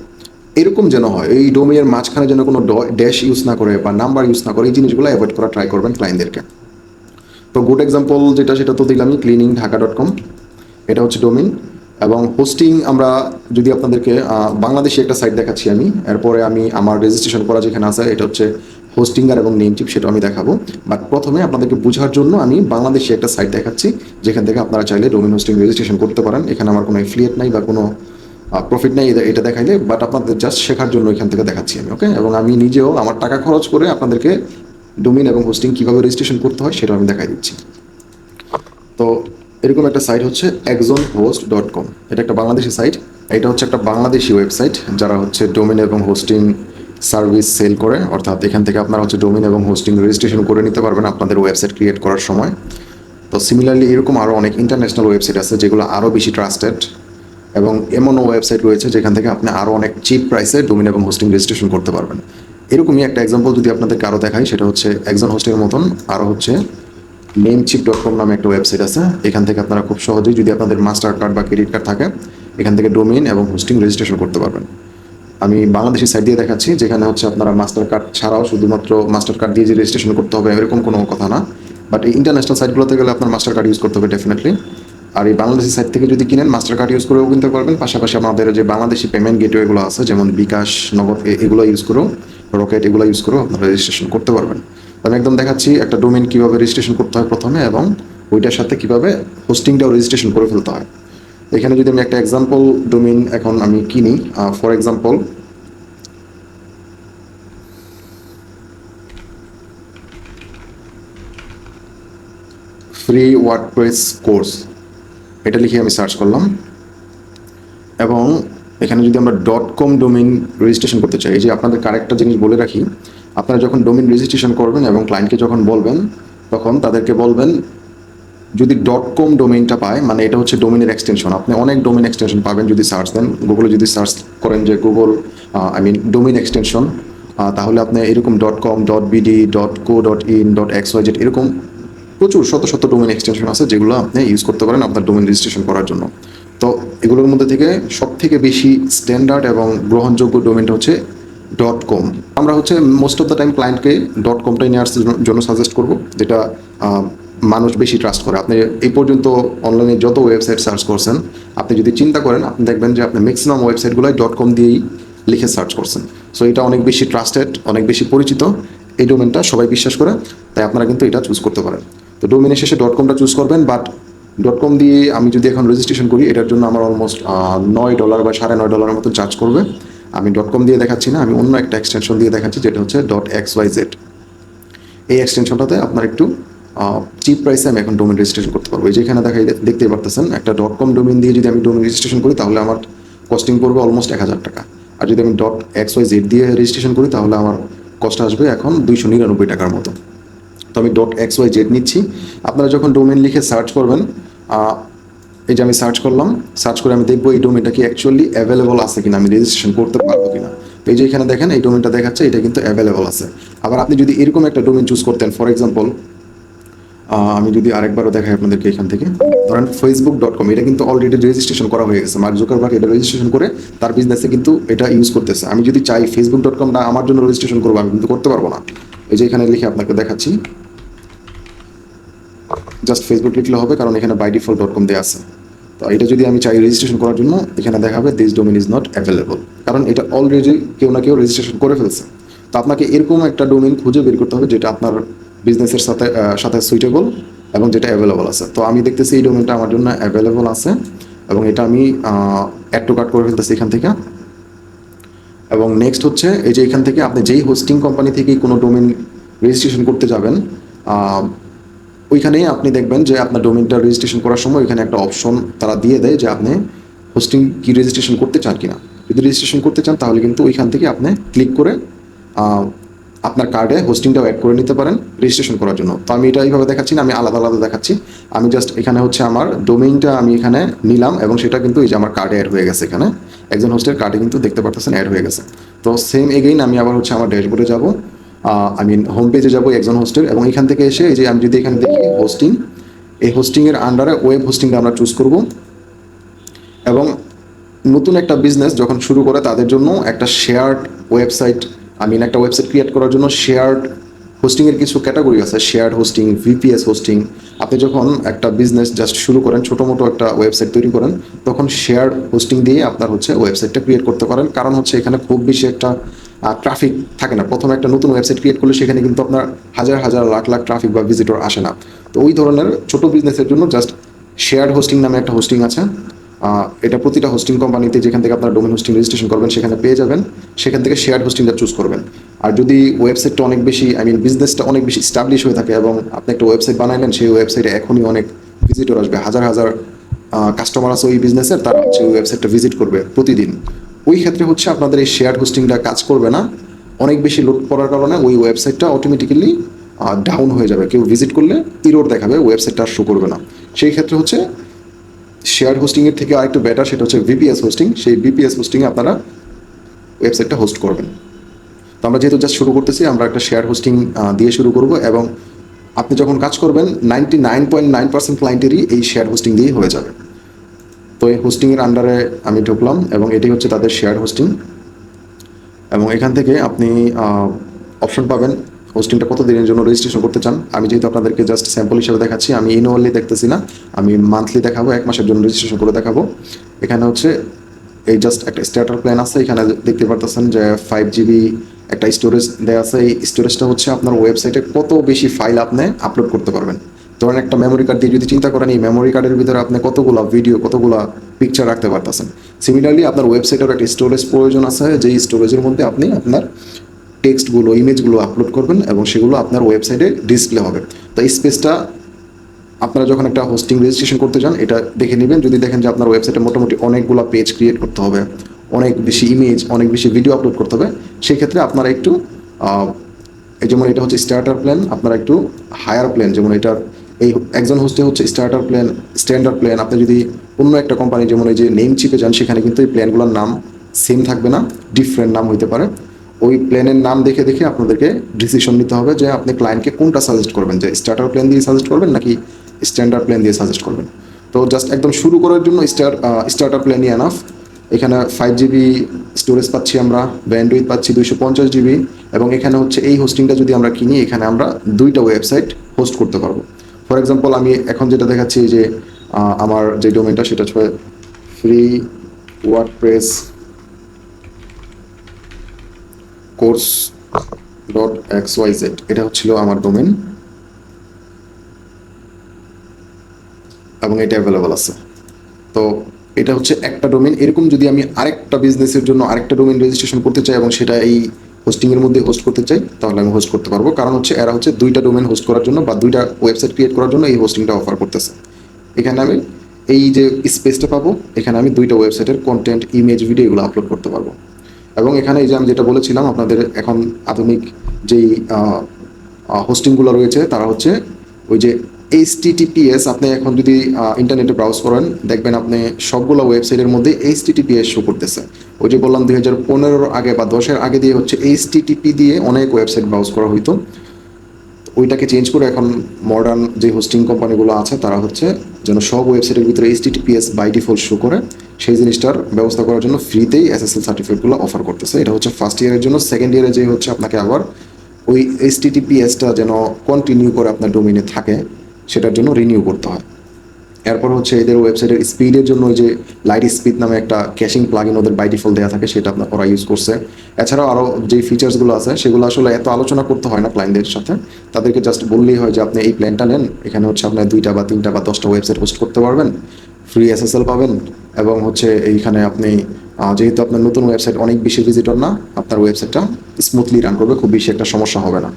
Speaker 1: এরকম যেন হয়, এই ডোমেনের মাঝখানে যেন কোনো ড্যাশ ইউজ না করে বা নাম্বার ইউজ না করে, এই জিনিসগুলো অ্যাভয়েড করা ট্রাই করবেন ক্লায়েন্টদেরকে। তো গুড এক্সাম্পল যেটা, সেটা তো দিলামই, cleaning.ঢাকা.com, এটা হচ্ছে ডোমেন। এবং হোস্টিং আমরা যদি আপনাদেরকে বাংলাদেশি একটা সাইট দেখাচ্ছি আমি, এরপরে আমি আমার রেজিস্ট্রেশন করা যেখানে আছে, এটা হচ্ছে হোস্টিঙ্গার এবং নেমচিপ, সেটা আমি দেখাবো। বাট প্রথমে আপনাদেরকে বোঝার জন্য আমি বাংলাদেশি একটা সাইট দেখাচ্ছি, যেখান থেকে আপনারা চাইলে ডোমেন হোস্টিং রেজিস্ট্রেশন করতে পারেন। এখানে আমার কোনো এফিলিয়েট নাই বা কোনো প্রফিট নাই এটা দেখাইলে, বাট আপনাদের জাস্ট শেখার জন্য এখান থেকে দেখাচ্ছি আমি, ওকে? এবং আমি নিজেও আমার টাকা খরচ করে আপনাদেরকে ডোমেন এবং হোস্টিং কীভাবে রেজিস্ট্রেশন করতে হয় সেটা আমি দেখাই দিচ্ছি। তো এরকম একটা সাইট হচ্ছে exonhost.com, এটা একটা বাংলাদেশি সাইট। এটা হচ্ছে একটা বাংলাদেশি ওয়েবসাইট যারা হচ্ছে ডোমেন এবং হোস্টিং সার্ভিস সেল করে, অর্থাৎ এখান থেকে আপনারা হচ্ছে ডোমেন এবং হোস্টিং রেজিস্ট্রেশন করে নিতে পারবেন আপনাদের ওয়েবসাইট ক্রিয়েট করার সময়। তো সিমিলারলি এরকম আরও অনেক ইন্টারন্যাশনাল ওয়েবসাইট আছে যেগুলো আরও বেশি ট্রাস্টেড, এবং এমনও ওয়েবসাইট রয়েছে যেখান থেকে আপনি আরও অনেক চিপ প্রাইসে ডোমেন এবং হোস্টিং রেজিস্ট্রেশন করতে পারবেন। এরকমই একটা এক্সাম্পল যদি আপনাদেরকে আরও দেখাই, সেটা হচ্ছে একজন হোস্টের মতন আরও হচ্ছে namecheap.com নামে একটা ওয়েবসাইট আছে। এখান থেকে আপনারা খুব সহজেই, যদি আপনাদের মাস্টার কার্ড বা ক্রেডিট কার্ড থাকে, এখান থেকে ডোমেইন এবং হোস্টিং রেজিস্ট্রেশন করতে পারবেন। আমি বাংলাদেশি সাইট দিয়ে দেখাচ্ছি, যেখানে হচ্ছে আপনারা মাস্টার কার্ড ছাড়াও শুধুমাত্র মাস্টার কার্ড দিয়ে যে রেজিস্ট্রেশন করতে হবে এরকম কোনো কথা না। বাট এই ইন্টারন্যাশনাল সাইটগুলোতে গেলে আপনার মাস্টার কার্ড ইউজ করতে হবে ডেফিনেটলি। আর এই বাংলাদেশি সাইট থেকে যদি কিনেন, মাস্টার কার্ড ইউজ করেও কিনতে পারবেন, পাশাপাশি আমাদের যে বাংলাদেশি পেমেন্ট গেটওয়েগুলো আছে, যেমন বিকাশ, নগদ, এগুলো ইউজ করেও, রকেট, এগুলো ইউজ করেও আপনারা রেজিস্ট্রেশন করতে পারবেন। আমি একদম দেখাচ্ছি একটা ডোমেন কীভাবে রেজিস্ট্রেশন করতে হয় প্রথমে, এবং ওইটার সাথে কীভাবে হোস্টিংটাও রেজিস্ট্রেশন করে ফেলতে হয়। এখানে যদি আমি একটা এক্সাম্পল ডোমেন এখন আমি কিনি, for example free WordPress course, এটা লিখে আমি সার্চ করলাম, এবং এখানে যদি আমরা .com ডোমেন রেজিস্ট্রেশন করতে চাই, এই যে আপনাদের আরেকটা জিনিস বলে রাখি, আপনারা যখন ডোমেন রেজিস্ট্রেশন করবেন এবং ক্লায়েন্টকে যখন বলবেন, তখন তাদেরকে বলবেন যদি .com ডোমেইনটা পায়, মানে এটা হচ্ছে ডোমেনের এক্সটেনশন। আপনি অনেক ডোমেন এক্সটেনশন পাবেন যদি সার্চ দেন গুগলে, যদি সার্চ করেন যে গুগল ডোমেন এক্সটেনশন, তাহলে আপনি এরকম .com, .bd, .co, .in, .xyz এরকম প্রচুর শত শত ডোমেন এক্সটেনশন আছে যেগুলো আপনি ইউজ করতে পারেন আপনার ডোমেন রেজিস্ট্রেশন করার জন্য। তো এগুলোর মধ্যে থেকে সব থেকে বেশি স্ট্যান্ডার্ড এবং গ্রহণযোগ্য ডোমেনটা হচ্ছে .com। আমরা হচ্ছে মোস্ট অফ দ্য টাইম ক্লায়েন্টকে .comটাই নেওয়ার জন্য সাজেস্ট করব, যেটা মানুষ বেশি ট্রাস্ট করে। আপনি এই পর্যন্ত অনলাইনে যত ওয়েবসাইট সার্চ করছেন, আপনি যদি চিন্তা করেন, আপনি দেখবেন যে আপনি ম্যাক্সিমাম ওয়েবসাইটগুলোই .com দিয়েই লিখে সার্চ করছেন। সো এটা অনেক বেশি ট্রাস্টেড, অনেক বেশি পরিচিত, এই ডোমেনটা সবাই বিশ্বাস করে, তাই আপনারা কিন্তু এটা চুজ করতে পারেন। তো ডোমেনের শেষে .comটা চুজ করবেন, বাট .com দিয়ে আমি যদি এখন রেজিস্ট্রেশন করি, এটার জন্য আমার অলমোস্ট $9 বা $9.5 মতো চার্জ করবে। আমি .com দিয়ে দেখাচ্ছি না, আমি অন্য একটা এক্সটেনশন দিয়ে দেখাচ্ছি, যেটা হচ্ছে .xyz। এই এক্সটেনশনটাতে আপনার একটু চিপ প্রাইসে আমি এখন ডোমেন রেজিস্ট্রেশন করতে পারবো। এই যেখানে দেখতেই পারতেছেন, একটা .com ডোমেন দিয়ে যদি আমি ডোমেন রেজিস্ট্রেশন করি, তাহলে আমার কস্টিং পড়বে অলমোস্ট $1000 টাকা। আর যদি আমি .xyz দিয়ে রেজিস্ট্রেশন করি, তাহলে আমার কস্ট আসবে এখন $299 মতো। তো আমি .xyz নিচ্ছি। আপনারা যখন ডোমেন লিখে সার্চ করবেন, এই যে আমি সার্চ করলাম, সার্চ করে আমি দেখবো এই ডোমেনটা কি অ্যাকচুয়ালি অ্যাভেলেবল আছে কিনা, আমি রেজিস্ট্রেশন করতে পারবো কিনা। তো এই যে এখানে দেখেন এই ডোমেনটা দেখাচ্ছে, এটা কিন্তু অ্যাভেলেবল আছে। আবার আপনি যদি এরকম একটা ডোমেন চুজ করতেন, ফর এক্সাম্পল আমি যদি আরেকবারও দেখাই আপনাদেরকে, এখান থেকে ধরেন facebook.com, এটা কিন্তু অলরেডি রেজিস্ট্রেশন করা হয়ে গেছে। মার্ক জুকারবার্গ এটা রেজিস্ট্রেশন করে তার বিজনেসে কিন্তু এটা ইউজ করতেছে। আমি যদি চাই facebook.com না আমার জন্য রেজিস্ট্রেশন করবো, আমি কিন্তু করতে পারবো না। এই যে এখানে লিখে আপনাকে দেখাচ্ছি, জাস্ট ফেসবুক লিখলে হবে, কারণ এখানে বাই ডিফল্ট .com দেওয়া আছে। তো এটা যদি আমি চাই রেজিস্ট্রেশন করার জন্য, এখানে দেখাবে this domain is not available, কারণ এটা অলরেডি কেউ না কেউ রেজিস্ট্রেশন করে ফেলছে। তো আপনাকে এরকম একটা ডোমেন খুঁজে বের করতে হবে যেটা আপনার বিজনেসের সাথে সুইটেবল এবং যেটা অ্যাভেলেবল আছে। তো আমি দেখতেছি এই ডোমেনটা আমার জন্য অ্যাভেলেবল আছে, এবং এটা আমি অ্যাড টু কার্ট করে ফেলতেছি এখান থেকে। এবং নেক্সট হচ্ছে, এই যে এখান থেকে আপনি যেই হোস্টিং কোম্পানি থেকে কোনো ডোমেন রেজিস্ট্রেশন করতে যাবেন, ওইখানেই আপনি দেখবেন যে আপনার ডোমেনটা রেজিস্ট্রেশন করার সময় এখানে একটা অপশন তারা দিয়ে দেয় যে আপনি হোস্টিং কি রেজিস্ট্রেশন করতে চান কিনা। যদি রেজিস্ট্রেশন করতে চান, তাহলে কিন্তু ওইখান থেকে আপনি ক্লিক করে আপনার কার্ডে হোস্টিংটাও অ্যাড করে নিতে পারেন রেজিস্ট্রেশন করার জন্য। তো আমি এটা এইভাবে দেখাচ্ছি না, আমি আলাদা আলাদা দেখাচ্ছি। আমি জাস্ট এখানে হচ্ছে আমার ডোমেইনটা আমি এখানে নিলাম, এবং সেটা কিন্তু এই যে আমার কার্ডে অ্যাড হয়ে গেছে। এখানে একজন হোস্টের কার্ডে কিন্তু দেখতে পারতেছেন অ্যাড হয়ে গেছে। তো সেম এগেইন আমি আবার হচ্ছে আমার ড্যাশবোর্ডে যাব, হোম পেজে যাবো একজন হোস্টের, এবং এখান থেকে এসে এই যে আমি যদি এখানে দেখি হোস্টিং, এই হোস্টিংয়ের আন্ডারে ওয়েব হোস্টিংটা আমরা চুজ করব। এবং নতুন একটা বিজনেস যখন শুরু করে, তাদের জন্য একটা শেয়ার্ড ওয়েবসাইট, একটা ওয়েবসাইট ক্রিয়েট করার জন্য শেয়ার্ড হোস্টিংয়ের কিছু ক্যাটাগরি আছে, শেয়ার্ড হোস্টিং, ভিপিএস হোস্টিং। আপনি যখন একটা বিজনেস জাস্ট শুরু করেন, ছোটো মোটো একটা ওয়েবসাইট তৈরি করেন, তখন শেয়ার্ড হোস্টিং দিয়ে আপনার হচ্ছে ওয়েবসাইটটা ক্রিয়েট করতে পারেন। কারণ হচ্ছে এখানে খুব বেশি একটা ট্রাফিক থাকে না। প্রথমে একটা নতুন ওয়েবসাইট ক্রিয়েট করলে সেখানে কিন্তু আপনার হাজার হাজার লাখ লাখ ট্রাফিক বা ভিজিটর আসে না। তো ওই ধরনের ছোটো বিজনেসের জন্য জাস্ট শেয়ার্ড হোস্টিং নামে একটা হোস্টিং আছে। এটা প্রতিটা হোস্টিং কোম্পানিতে যেখান থেকে আপনারা ডোমেন হোস্টিং রেজিস্ট্রেশন করবেন সেখানে পেয়ে যাবেন। সেখান থেকে শেয়ার্ড হোস্টিংটা চুজ করবেন। আর যদি ওয়েবসাইটটা অনেক বেশি বিজনেসটা অনেক বেশি স্টাবলিশ হয়ে থাকে, এবং আপনি একটা ওয়েবসাইট বানাইলেন, সেই ওয়েবসাইটে এখনই অনেক ভিজিটর আসবে, হাজার হাজার কাস্টমার আছে ওই বিজনেসের, তারা হচ্ছে ওই ওয়েবসাইটটা ভিজিট করবে প্রতিদিন। ওই ক্ষেত্রে হচ্ছে আপনাদের এই শেয়ার্ড হোস্টিংটা কাজ করবে না। অনেক বেশি লোড পড়ার কারণে ওই ওয়েবসাইটটা অটোমেটিক্যালি ডাউন হয়ে যাবে। কেউ ভিজিট করলে ইরোর দেখাবে, ওয়েবসাইটটা আর শো করবে না। সেই ক্ষেত্রে হচ্ছে শেয়ার হোস্টিংয়ের থেকে আরেকটু বেটার, সেটা হচ্ছে ভিপিএস হোস্টিং। সেই ভিপিএস হোস্টিংয়ে আপনারা ওয়েবসাইটটা হোস্ট করবেন। তো আমরা যেহেতু জাস্ট শুরু করতেছি, আমরা একটা শেয়ার হোস্টিং দিয়ে শুরু করব, এবং আপনি যখন কাজ করবেন 99.9% ক্লায়েন্টেরই এই শেয়ার হোস্টিং দিয়েই হয়ে যাবে। তো এই হোস্টিংয়ের আন্ডারে আমি ঢুকলাম, এবং এটি হচ্ছে তাদের শেয়ার হোস্টিং। এবং এখান থেকে আপনি অপশন পাবেন হোস্টিংটা কত দিনের জন্য রেজিস্ট্রেশন করতে চান। আমি যেহেতু আপনাদেরকে জাস্ট স্যাম্পল হিসেবে দেখাচ্ছি, আমি ইনওয়ারলি দেখতেছি না, আমি মান্থলি দেখাবো, 1 মাসের জন্য রেজিস্ট্রেশন করে দেখাবো। এখানে হচ্ছে এই জাস্ট একটা স্টার্টার প্ল্যান আছে, এখানে দেখতে পারতেছেন যে 5 GB একটা স্টোরেজ দেওয়া আছে। এই স্টোরেজটা হচ্ছে আপনার ওয়েবসাইটে কত বেশি ফাইল আপনি আপলোড করতে পারবেন। ধরেন একটা মেমোরি কার্ড দিয়ে যদি চিন্তা করেন, এই মেমোরি কার্ডের ভিতরে আপনি কতগুলো ভিডিও, কতগুলো পিকচার রাখতে পারতেছেন। সিমিলারলি আপনার ওয়েবসাইটের একটা স্টোরেজ প্রয়োজন আছে, যেই স্টোরেজের মধ্যে আপনি আপনার টেক্সটগুলো, ইমেজগুলো আপলোড করবেন, এবং সেগুলো আপনার ওয়েবসাইটে ডিসপ্লে হবে। তো এই স্পেসটা আপনারা যখন একটা হোস্টিং রেজিস্ট্রেশন করতে চান, এটা দেখে নেবেন। যদি দেখেন যে আপনার ওয়েবসাইটে মোটামুটি অনেকগুলো পেজ ক্রিয়েট করতে হবে, অনেক বেশি ইমেজ, অনেক বেশি ভিডিও আপলোড করতে হবে, সেই ক্ষেত্রে আপনারা একটু এই যেমন এটা হচ্ছে স্টার্টার প্ল্যান, আপনারা একটু হায়ার প্ল্যান, যেমন এটার এই একজন হোস্টে হচ্ছে স্টার্টার প্ল্যান, স্ট্যান্ডার্ড প্ল্যান। আপনি যদি অন্য একটা কোম্পানি যেমন এই যে নেম চিপে যান, সেখানে কিন্তু এই প্ল্যানগুলোর নাম সেম থাকবে না, ডিফারেন্ট নাম হইতে পারে। ওই প্ল্যানের নাম দেখে দেখে আপনাদেরকে ডিসিশন নিতে হবে যে আপনি ক্লায়েন্টকে কোনটা সাজেস্ট করবেন, যে স্টার্টার প্ল্যান দিয়ে সাজেস্ট করবেন নাকি স্ট্যান্ডার্ড প্ল্যান দিয়ে সাজেস্ট করবেন। তো জাস্ট একদম শুরু করার জন্য স্টার্টার প্ল্যানই এনাফ। এখানে 5 GB স্টোরেজ পাচ্ছি, আমরা ব্যান্ডউইথ পাচ্ছি 250 GB, এবং এখানে হচ্ছে এই হোস্টিংটা যদি আমরা কিনি, এখানে আমরা 2টা ওয়েবসাইট হোস্ট করতে পারবো। ফর এক্সাম্পল আমি এখন যেটা দেখাচ্ছি যে আমার যে ডোমেনটা সেটা হচ্ছে ফ্রি ওয়ার্ডপ্রেস কোর্স .xyz, এটা হচ্ছিল আমার ডোমেন এবং এটা অ্যাভেলেবল আছে। তো এটা হচ্ছে একটা ডোমেন। এরকম যদি আমি আরেকটা বিজনেসের জন্য আরেকটা ডোমেন রেজিস্ট্রেশন করতে চাই এবং সেটা এই হোস্টিংয়ের মধ্যে হোস্ট করতে চাই, তাহলে আমি হোস্ট করতে পারবো। কারণ হচ্ছে এরা হচ্ছে দুইটা ডোমেন হোস্ট করার জন্য বা দুইটা ওয়েবসাইট ক্রিয়েট করার জন্য এই হোস্টিংটা অফার করতেছে। এখানে আমি এই যে স্পেসটা পাবো, এখানে আমি দুইটা ওয়েবসাইটের কন্টেন্ট, ইমেজ, ভিডিও এগুলো আপলোড করতে পারবো। এবং এখানে এই যে আমি যেটা বলেছিলাম আপনাদের, এখন আধুনিক যেই হোস্টিংগুলো রয়েছে তারা হচ্ছে ওই যে HTTPS। আপনি এখন যদি ইন্টারনেটে ব্রাউজ করেন দেখবেন আপনি সবগুলো ওয়েবসাইটের মধ্যে HTTPS শো করতেছে। ওই যে বললাম 2015-র আগে বা 10-এর আগে দিয়ে হচ্ছে HTTP দিয়ে অনেক ওয়েবসাইট ব্রাউজ করা হইতো। ওইটাকে চেঞ্জ করে এখন মডার্ন যে হোস্টিং কোম্পানিগুলো আছে তারা হচ্ছে যেন সব ওয়েবসাইটের ভিতরে HTTPS বাই ডিফল্ট শো করে, সেই জিনিসটার ব্যবস্থা করার জন্য ফ্রিতেই SSL সার্টিফিকেটগুলো অফার করতেছে। এটা হচ্ছে ফার্স্ট ইয়ারের জন্য। সেকেন্ড ইয়ারে যে হচ্ছে আপনাকে আবার ওই HTTPSটা যেন কন্টিনিউ করে আপনার ডোমেইনে থাকে সেটার জন্য রিনিউ করতে হয়। এরপর হচ্ছে এদের ওয়েবসাইটের স্পিডের জন্য ওই যে লাইট স্পিড নামে একটা ক্যাশিং প্লাগইন ওদের বাই ডিফল্ট দেওয়া থাকে, সেটা আপনার ওরা ইউজ করছে। এছাড়াও আরও যে ফিচার্সগুলো আছে সেগুলো আসলে এত আলোচনা করতে হয় না ক্লায়েন্টদের সাথে, তাদেরকে জাস্ট বললেই হয় যে আপনি এই প্ল্যানটা নেন, এখানে হচ্ছে আপনার 2টা বা 3টা বা 10টা ওয়েবসাইট হোস্ট করতে পারবেন, ফ্রি SSL পাবেন, এবং হচ্ছে এইখানে আপনি যেহেতু আপনার নতুন ওয়েবসাইট অনেক বেশি ভিজিটর না, আপনার ওয়েবসাইটটা স্মুথলি রান করবে, খুব বেশি একটা সমস্যা হবে না।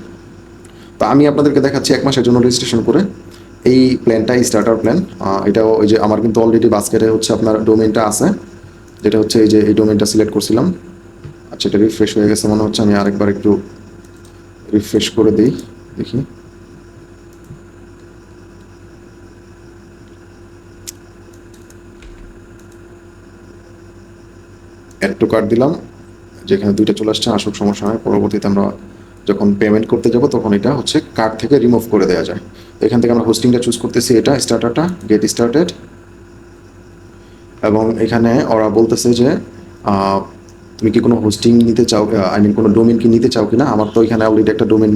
Speaker 1: তো আমি আপনাদেরকে দেখাচ্ছি 1 মাসের জন্য রেজিস্ট্রেশন করে এই প্ল্যানটা, স্টার্টার প্ল্যান। এটাও ওই যে আমার কিন্তু অলরেডি বাস্কেটে হচ্ছে আপনার ডোমেনটা আছে, যেটা হচ্ছে এই যে এই ডোমেনটা সিলেক্ট করছিলাম। আচ্ছা, এটা রিফ্রেশ হয়ে গেছে মনে হচ্ছে, আমি আরেকবার একটু রিফ্রেশ করে দিই, দেখি। অ্যাড টু কার্ট দিলাম, যেখানে 2টা চলে আসছে, আসুক সমস্যা হয়। পরবর্তীতে আমরা যখন পেমেন্ট করতে যাব তখন এটা হচ্ছে কার্ট থেকে রিমুভ করে দেওয়া যায়। এখান থেকে আমরা হোস্টিংটা চুজ করতেছি, এটা স্টার্টারটা, গেট স্টার্টেড। এবং এখানে ওরা বলতেছে যে তুমি কি কোনো হোস্টিং নিতে চাও, আই মিন কোনো ডোমেন কি নিতে চাও কিনা। আমার তো এখানে অলরেডি একটা ডোমেন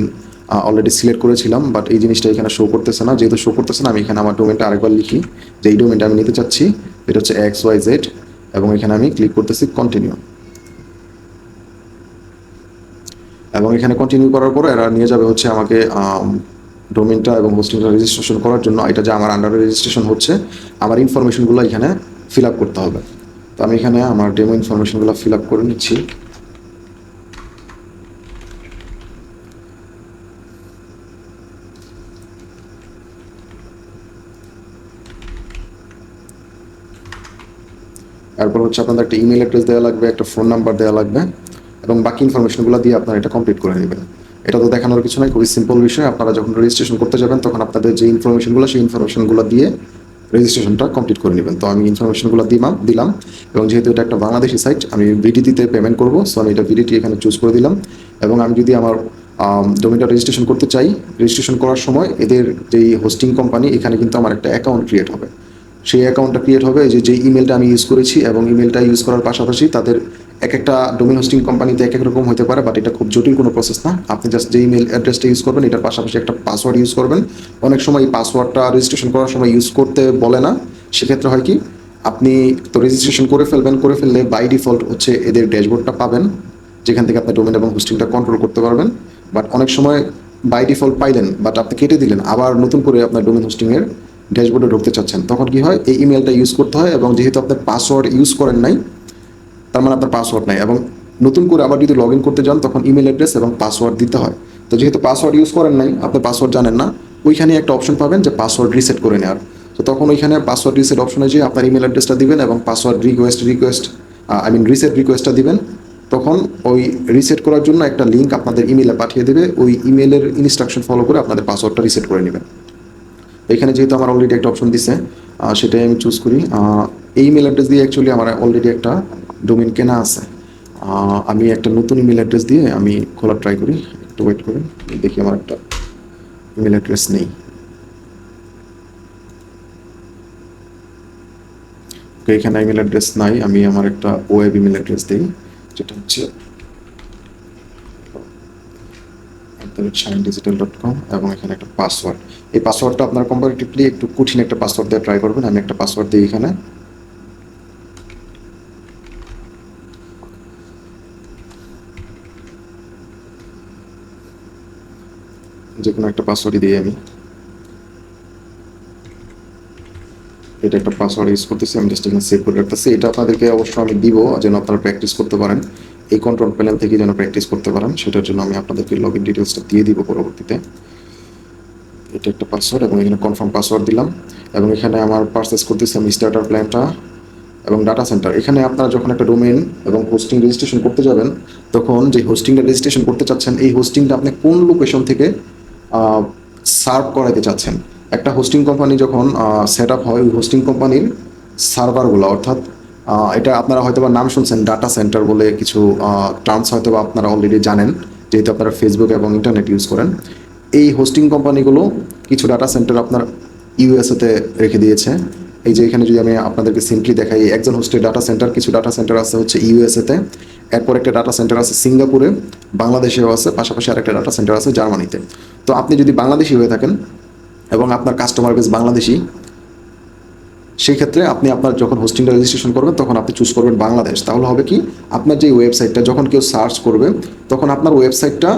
Speaker 1: অলরেডি সিলেক্ট করেছিলাম, বাট এই জিনিসটা এখানে শো করতেছে না। যেহেতু শো করতেছে না, আমি এখানে আমার ডোমেনটা আরেকবার লিখি যে এই ডোমেনটা আমি নিতে চাচ্ছি, এটা হচ্ছে XYZ, এবং এখানে আমি ক্লিক করতেছি কন্টিনিউ। এবং এখানে কন্টিনিউ করার পর এরা নিয়ে যাবে হচ্ছে আমাকে ডোমেনটা এবং হোস্টিংটা রেজিস্ট্রেশন করার জন্য। এটা যে আমার আন্ডারে রেজিস্ট্রেশন হচ্ছে, আমার ইনফরমেশনগুলো এখানে ফিল আপ করতে হবে। তো আমি এখানে আমার ডেমো ইনফরমেশনগুলো ফিল আপ করে নিচ্ছি। এরপর হচ্ছে আপনাদের একটা ইমেল অ্যাড্রেস দেওয়া লাগবে, একটা ফোন নাম্বার দেওয়া লাগবে, এবং বাকি ইনফরমেশনগুলো দিয়ে আপনারা এটা কমপ্লিট করে নেবেন। এটা তো দেখানোর কিছু নয়, খুবই সিম্পল বিষয়। আপনারা যখন রেজিস্ট্রেশন করতে যাবেন তখন আপনাদের যে ইনফরমেশনগুলো, সেই ইনফরমেশনগুলো দিয়ে রেজিস্ট্রেশনটা কমপ্লিট করে নেবেন। তো আমি ইনফরমেশনগুলো দিলাম, এবং যেহেতু এটা একটা বাংলাদেশি সাইট, আমি ভিডিটিতে পেমেন্ট করবো, সো আমি এটা ভিডিটি এখানে চুজ করে দিলাম। এবং আমি যদি আমার ডোমেনটা রেজিস্ট্রেশন করতে চাই, রেজিস্ট্রেশন করার সময় এদের যেই হোস্টিং কোম্পানি, এখানে কিন্তু আমার একটা অ্যাকাউন্ট ক্রিয়েট হবে। সেই অ্যাকাউন্টটা ক্রিয়েট হবে যে ইমেলটা আমি ইউজ করেছি, এবং ইমেলটা ইউজ করার পাশাপাশি তাদের এক একটা ডোমেন হোস্টিং কোম্পানিতে এক এক রকম হতে পারে, বাট এটা খুব জটিল কোনো প্রসেস না। আপনি জাস্ট যে ইমেল অ্যাড্রেসটা ইউজ করবেন, এটার পাশাপাশি একটা পাসওয়ার্ড ইউজ করবেন। অনেক সময় এই পাসওয়ার্ডটা রেজিস্ট্রেশন করার সময় ইউজ করতে বলে না, সেক্ষেত্রে হয় কি, আপনি তো রেজিস্ট্রেশন করে ফেললে বাই ডিফল্ট হচ্ছে এদের ড্যাশবোর্ডটা পাবেন, যেখান থেকে আপনি ডোমেন এবং হোস্টিংটা কন্ট্রোল করতে পারবেন। বাট অনেক সময় বাই ডিফল্ট পাইলেন, বাট আপনি কেটে দিলেন, আবার নতুন করে আপনার ডোমেন হোস্টিংয়ের ড্যাশবোর্ডে ঢুকতে চাচ্ছেন, তখন কি হয়, এই ইমেলটা ইউজ করতে হয়। এবং যেহেতু আপনার পাসওয়ার্ড ইউজ করেন নাই, তার মানে আপনার পাসওয়ার্ড নাই, এবং নতুন করে আবার যদি লগ ইন করতে যান তখন ইমেল অ্যাড্রেস এবং পাসওয়ার্ড দিতে হয়। তো যেহেতু পাসওয়ার্ড ইউজ করেন নাই, আপনি পাসওয়ার্ড জানেন না, ওইখানে একটা অপশন পাবেন যে পাসওয়ার্ড রিসেট করে নেওয়ার। তো তখন ওইখানে পাসওয়ার্ড রিসেট অপশনে যেয়ে আপনার ইমেল অ্যাড্রেসটা দিবেন এবং পাসওয়ার্ড রিসেট রিকোয়েস্টটা দিবেন। তখন ওই রিসেট করার জন্য একটা লিঙ্ক আপনাদের ইমেলে পাঠিয়ে দেবে, ওই ইমেলের ইনস্ট্রাকশন ফলো করে আপনাদের পাসওয়ার্ডটা রিসেট করে নেবেন। এখানে যেহেতু আমার অলরেডি একটা অপশন দিছে, সেটাই আমি চুজ করি। এই ইমেল অ্যাড্রেস দিয়ে অ্যাকচুয়ালি আমার অলরেডি একটা ডোমেন কেনা আছে। আমি একটা নতুন ইমেল অ্যাড্রেস দিয়ে আমি খোলার ট্রাই করি, একটু ওয়েট করুন, দেখি আমার একটা ইমেল অ্যাড্রেস নেই। এখানে ইমেল অ্যাড্রেস নাই, আমি আমার একটা ওয়েব ইমেল অ্যাড্রেস দিই, যেটা হচ্ছে shineDigital.com এবং এখানে একটা পাসওয়ার্ড। এই পাসওয়ার্ডটা আপনার কম্পারেটিভলি একটু কঠিন একটা পাসওয়ার্ড দিয়ে ট্রাই করবেন। আমি একটা পাসওয়ার্ড দিই এখানে। যে কোনো একটা পাসওয়ার্ডই দিই আমি। এটা একটা পাসওয়ার্ড ইউজ করতেছি, আমি জাস্ট এখানে সেভ করে রাখতেছি। এটা আপনাদেরকে অবশ্যই আমি দিব যেন আপনারা প্র্যাকটিস করতে পারেন, এই কন্ট্রোল প্যানেল থেকে যেন প্র্যাকটিস করতে পারেন, সেটার জন্য আমি আপনাদেরকে লগ ইন ডিটেলসটা দিয়ে দিব পরবর্তীতে। এটা একটা পাসওয়ার্ড এবং এখানে কনফার্ম পাসওয়ার্ড দিলাম এবং এখানে আমার পারচেস করতেছি আমি স্টার্টার প্ল্যানটা এবং ডাটা সেন্টার। এখানে আপনারা যখন একটা ডোমেইন এবং হোস্টিং রেজিস্ট্রেশন করতে যাবেন, তখন যে হোস্টিংটা রেজিস্ট্রেশন করতে চাচ্ছেন, এই হোস্টিংটা আপনি কোন লোকেশন থেকে সার্ভ করাতে চাচ্ছেন। একটা হোস্টিং কোম্পানি যখন সেট আপ হয়, ওই হোস্টিং কোম্পানির সার্ভারগুলো, অর্থাৎ এটা আপনারা হয়তো বা নাম শুনছেন ডাটা সেন্টার বলে কিছু টার্মস হয়তো বা আপনারা অলরেডি জানেন, যেহেতু আপনারা ফেসবুক এবং ইন্টারনেট ইউজ করেন। এই হোস্টিং কোম্পানিগুলো কিছু ডাটা সেন্টার আপনার ইউএসএতে রেখে দিয়েছে। এই যে এখানে যদি আমি আপনাদেরকে সিম্পলি দেখাই, একজন হোস্টের ডাটা সেন্টার, কিছু ডাটা সেন্টার আছে হচ্ছে ইউএসএতে, এরপর একটা ডাটা সেন্টার আছে সিঙ্গাপুরে, বাংলাদেশেও আছে, পাশাপাশি আরেকটা ডাটা সেন্টার আছে জার্মানিতে। তো আপনি যদি বাংলাদেশি হয়ে থাকেন এবং আপনার কাস্টমার বেস বাংলাদেশি, সেই ক্ষেত্রে আপনি আপনার যখন হোস্টিংটা রেজিস্ট্রেশন করবেন তখন আপনি চুজ করবেন বাংলাদেশ। তাহলে হবে কি, আপনার যে ওয়েবসাইটটা যখন কেউ সার্চ করবে, তখন আপনার ওয়েবসাইটটা,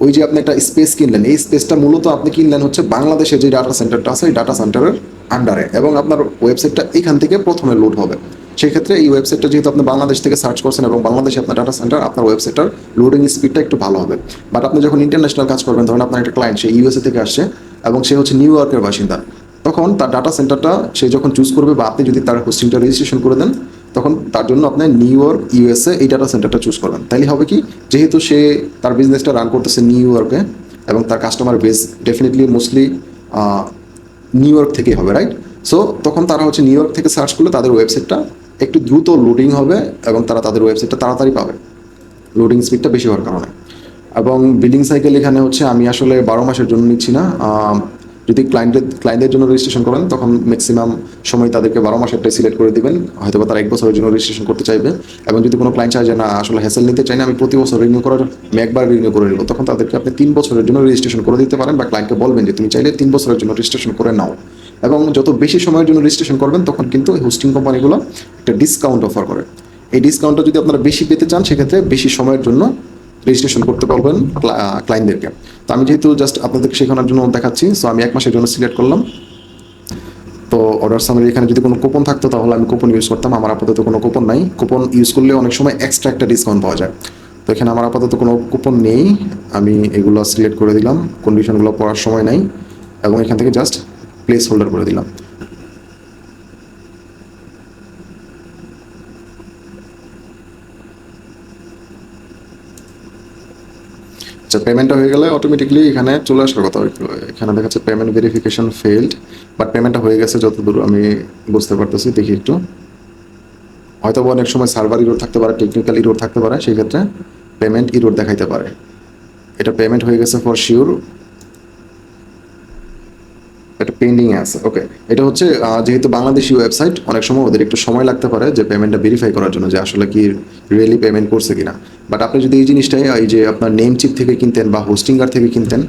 Speaker 1: ওই যে আপনি একটা স্পেস কিনলেন, এই স্পেসটা মূলত আপনি কিনলেন হচ্ছে বাংলাদেশের যে ডাটা সেন্টারটা আছে, এই ডাটা সেন্টারের আন্ডারে, এবং আপনার ওয়েবসাইটটা এখান থেকে প্রথমে লোড হবে। সেক্ষেত্রে এই ওয়েবসাইটটা যেহেতু আপনি বাংলাদেশ থেকে সার্চ করছেন এবং বাংলাদেশে আপনার ডাটা সেন্টার, আপনার ওয়েবসাইটটার লোডিং স্পিডটা একটু ভালো হবে। বাট আপনি যখন ইন্টারন্যাশনাল কাজ করবেন, ধরুন আপনার একটা ক্লায়েন্ট সে ইউএসএ থেকে আসছে এবং সে হচ্ছে নিউ ইয়র্কের বাসিন্দা, তখন তার ডাটা সেন্টারটা সে যখন চুজ করবে, বা আপনি যদি তার হোস্টিংটা রেজিস্ট্রেশন করে দেন, তখন তার জন্য আপনি নিউ ইয়র্ক ইউএসএ এই ডাটা সেন্টারটা চুজ করবেন। তাইলে হবে কি, যেহেতু সে তার বিজনেসটা রান করতেছে নিউ ইয়র্কে এবং তার customer base definitely mostly new York থেকেই হবে, রাইট? সো তখন তারা হচ্ছে নিউ ইয়র্ক থেকে সার্চ করলে তাদের ওয়েবসাইটটা একটু দ্রুত লোডিং হবে এবং তারা তাদের ওয়েবসাইটটা তাড়াতাড়ি পাবে, লোডিং স্পিডটা বেশি হওয়ার কারণে। এবং বিলিং সাইকেল এখানে হচ্ছে আমি আসলে 12 মাসের জন্য নিচ্ছি না। যদি ক্লায়েন্টদের জন্য রেজিস্ট্রেশন করেন, তখন ম্যাক্সিমাম সময় তাদেরকে 12 মাসেরটাই সিলেক্ট করে দিবেন, হয়তো বা তারা 1 বছরের জন্য রেজিস্ট্রেশন করতে চাইবে। এবং যদি কোনো ক্লায়েন্ট চায় যে না আসলে হ্যাসেল নিতে চাই না, আমি প্রতি বছর রিনিউ করার, আমি একবার রিনিউ করে নিব, তখন তাদেরকে আপনি 3 বছরের জন্য রেজিস্ট্রেশন করে দিতে পারেন, বা ক্লায়েন্টকে বলবেন যে তুমি চাইলে 3 বছরের জন্য রেজিস্ট্রেশন করে নাও। এবং যত বেশি সময়ের জন্য রেজিস্ট্রেশন করবেন, তখন কিন্তু এই হোস্টিং কোম্পানিগুলো একটা ডিসকাউন্ট অফার করে। এই ডিসকাউন্টটা যদি আপনারা বেশি পেতে চান, সেক্ষেত্রে বেশি সময়ের জন্য রেজিস্ট্রেশন করতে পারবেন ক্লায়েন্টদেরকে। তো আমি যেহেতু জাস্ট আপনাদেরকে শেখানোর জন্য দেখাচ্ছি, সো আমি 1 মাসের জন্য সিলেক্ট করলাম। তো অর্ডার সামারি এখানে যদি কোনো কুপন থাকতো তাহলে আমি কুপন ইউজ করতাম, আমার আপাতত কোনো কুপন নাই। কুপন ইউজ করলে অনেক সময় এক্সট্রা একটা ডিসকাউন্ট পাওয়া যায়, তো এখানে আমার আপাতত কোনো কুপন নেই। আমি এগুলো সিলেক্ট করে দিলাম, কন্ডিশনগুলো পড়ার সময় নাই, এবং এখান থেকে জাস্ট প্লেস হোল্ডার করে দিলাম। আচ্ছা, পেমেন্টটা হয়ে গেলে অটোমেটিকলি এখানে চলে আসার কথা। এখানে দেখা যাচ্ছে পেমেন্ট ভেরিফিকেশন ফেইল্ড, বাট পেমেন্টটা হয়ে গেছে যতদূর আমি বুঝতে পারতেছি। দেখি একটু, হয়তো অনেক সময় সার্ভার ইরোর থাকতে পারে, টেকনিক্যাল ইরোর থাকতে পারে, সেই ক্ষেত্রে পেমেন্ট ইরোর দেখাইতে পারে। এটা পেমেন্ট হয়ে গেছে ফর শিওর, এটা পেন্ডিংয়ে আছে। ওকে, এটা হচ্ছে যেহেতু বাংলাদেশি ওয়েবসাইট, অনেক সময় ওদের একটু সময় লাগতে পারে যে পেমেন্টটা ভেরিফাই করার জন্য, যে আসলে কি রিয়েলি পেমেন্ট করছে কিনা। বাট আপনি যদি এই জিনিসটাই এই যে আপনার নেম চিপ থেকে কিনতেন বা হোস্টিংগার থেকে কিনতেন,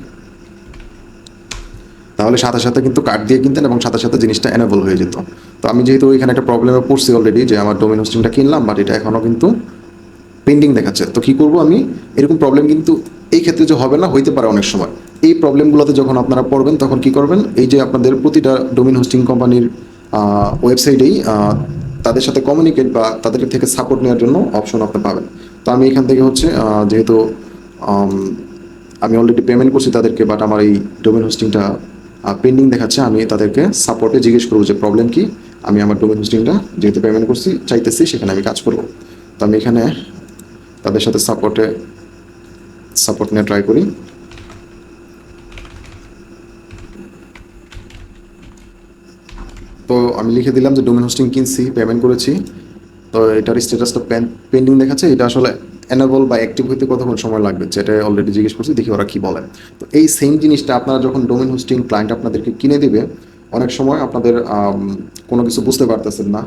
Speaker 1: তাহলে সাথে সাথে কিন্তু কার্ড দিয়ে কিনতেন এবং সাথে সাথে জিনিসটা এনেবল হয়ে যেত। তো আমি যেহেতু এখানে একটা প্রবলেমে পড়ছি অলরেডি, যে আমার ডোমেন হোস্টিংটা কিনলাম বাট এটা এখনও কিন্তু পেন্ডিং দেখাচ্ছে, তো কী করবো আমি? এরকম প্রবলেম কিন্তু এই ক্ষেত্রে যে হবে না, হইতে পারে অনেক সময়। এই প্রবলেমগুলোতে যখন আপনারা পড়বেন, তখন কি করবেন, এই যে আপনাদের প্রতিটা ডোমেন হোস্টিং কোম্পানির ওয়েবসাইটেই তাদের সাথে কমিউনিকেট বা তাদের থেকে সাপোর্ট নেওয়ার জন্য অপশন আপনি পাবেন। তো আমি এখান থেকে হচ্ছে যেহেতু আমি অলরেডি পেমেন্ট করছি তাদেরকে, বাট আমার এই ডোমেন হোস্টিংটা পেন্ডিং দেখাচ্ছে, আমি তাদেরকে সাপোর্টে জিজ্ঞেস করবো যে প্রবলেম কি, আমি আমার ডোমেন হোস্টিংটা যেহেতু পেমেন্ট করছি চাইতেছি, সেখানে আমি কাজ করবো। তো আমি এখানে তাদের সাথে সাপোর্ট নিয়ে ট্রাই করি। তো আমি লিখে দিলাম যে ডোমেন হোস্টিং কিনছি, পেমেন্ট করেছি। তো এটার স্ট্যাটাসটা পেন্ডিং দেখাচ্ছে, এটা আসলে এনেবল বা অ্যাক্টিভ হইতে কতক্ষণ সময় লাগবে, যেটা অলরেডি জিজ্ঞেস করছি, দেখি ওরা কী বলে। তো এই সেম জিনিসটা আপনারা যখন ডোমেন হোস্টিং ক্লায়েন্ট আপনাদেরকে কিনে দিবে, অনেক সময় আপনাদের কোনো কিছু বুঝতে পারতেছেন না,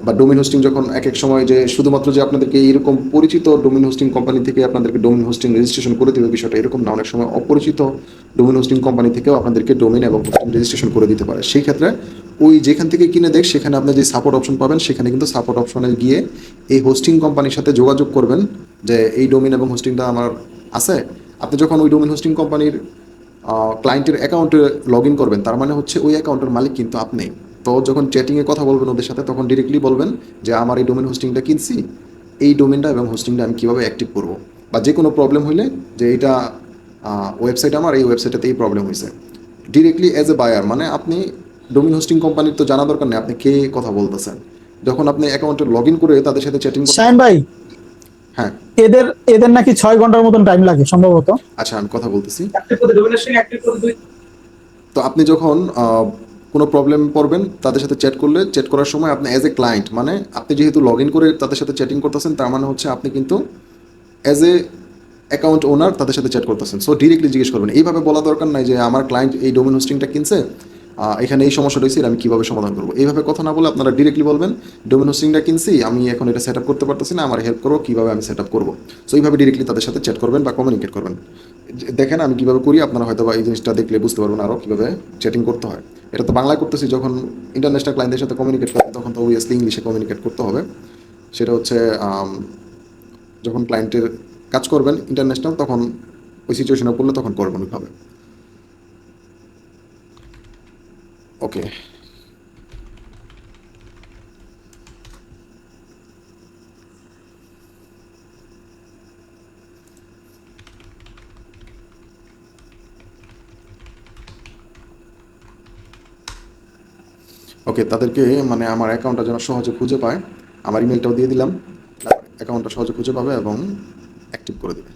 Speaker 1: বা ডোমেন হোস্টিং যখন এক এক সময় যে শুধুমাত্র যে আপনাদেরকে এরকম পরিচিত ডোমেন হোস্টিং কোম্পানি থেকে আপনাদেরকে ডোমেন হোস্টিং রেজিস্ট্রেশন করে দেবে, বিষয়টা এরকম না। অনেক সময় অপরিচিত ডোমেন হোস্টিং কোম্পানি থেকেও আপনাদেরকে ডোমেন এবং হোস্টিং রেজিস্ট্রেশন করে দিতে পারে। সেই ক্ষেত্রে ওই যেখান থেকে কিনে দেখ সেখানে আপনি যে সাপোর্ট অপশন পাবেন, সেখানে কিন্তু সাপোর্ট অপশনে গিয়ে এই হোস্টিং কোম্পানির সাথে যোগাযোগ করবেন যে এই ডোমেন এবং হোস্টিংটা আমার আছে। আপনি যখন ওই ডোমেন হোস্টিং কোম্পানির ক্লায়েন্টের অ্যাকাউন্টে লগ ইন করবেন, তার মানে হচ্ছে ওই অ্যাকাউন্টের মালিক কিন্তু আপনি। তো যখন চ্যাটিংয়ে কথা বলবেন ওদের সাথে, তখন ডিরেক্টলি বলবেন যে আমার এই ডোমেন হোস্টিংটা কিনছি, এই ডোমেনটা এবং হোস্টিংটা আমি কীভাবে অ্যাক্টিভ করব, বা যে কোনো প্রবলেম হলে যে এইটা ওয়েবসাইট আমার, এই ওয়েবসাইটটাতে এই প্রবলেম হয়েছে। ডিরেক্টলি অ্যাজ এ বায়ার, মানে আপনি ডোমেন হোস্টিং কোম্পানির তো জানা দরকার নেই আপনি কে কথা বলতেছেন। যখন আপনি অ্যাকাউন্টে লগ ইন করে তাদের সাথে চ্যাটিং করতে,
Speaker 2: শাহিন ভাই,
Speaker 1: হ্যাঁ
Speaker 2: এদের এদের নাকি 6 ঘন্টার মতন টাইম লাগে সম্ভবত।
Speaker 1: আচ্ছা আমি কথা বলতেছি। তো আপনি যখন কোনো প্রবলেম পড়বেন তাদের সাথে চ্যাট করলে, চ্যাট করার সময় আপনি অ্যাজ এ ক্লায়েন্ট, মানে আপনি যেহেতু লগ ইন করে তাদের সাথে চ্যাটিং করতেছেন, তার মানে হচ্ছে আপনি কিন্তু অ্যাজ এ অ্যাকাউন্ট ওনার তাদের সাথে চ্যাট করতেছেন। সো ডিরেক্টলি জিজ্ঞেস করবেন, এইভাবে বলা দরকার নাই যে আমার ক্লায়েন্ট এই ডোমেন হোস্টিংটা কিনছে, এখানে এই সমস্যাটা হয়েছে, আমি কীভাবে সমাধান করবো। এইভাবে কথা না বলে আপনারা ডিরেক্টলি বলবেন ডোমেন হোস্টিংটা কিনছি, আমি এখন এটা সেট আপ করতে পারতেছি না, আমার হেল্প করো, কীভাবে আমি সেট আপ করবো। সো এইভাবে ডিরেক্টলি তাদের সাথে চ্যাট করবেন বা কমিউনিকেট করবেন। দেখেন আমি কীভাবে করি, আপনারা হয়তো বা এই জিনিসটা দেখলে বুঝতে পারবেন আরও কীভাবে চ্যাটিং করতে হয়। এটা তো বাংলায় করতেছি, যখন ইন্টারন্যাশনাল ক্লায়েন্টের সাথে কমিউনিকেট করবেন তখন তো অবভিয়াসলি ইংলিশে কমিউনিকেট করতে হবে। সেটা হচ্ছে যখন ক্লায়েন্টের কাজ করবেন ইন্টারন্যাশনাল, তখন ওই সিচুয়েশনে পড়লে তখন করবেন ওইভাবে। ওকে, ওকে তাদেরকে মানে আমার অ্যাকাউন্টটা যেন সহজে খুঁজে পায়, আমার ইমেলটাও দিয়ে দিলাম, অ্যাকাউন্টটা সহজে খুঁজে পাবে এবং অ্যাক্টিভ করে দেবে।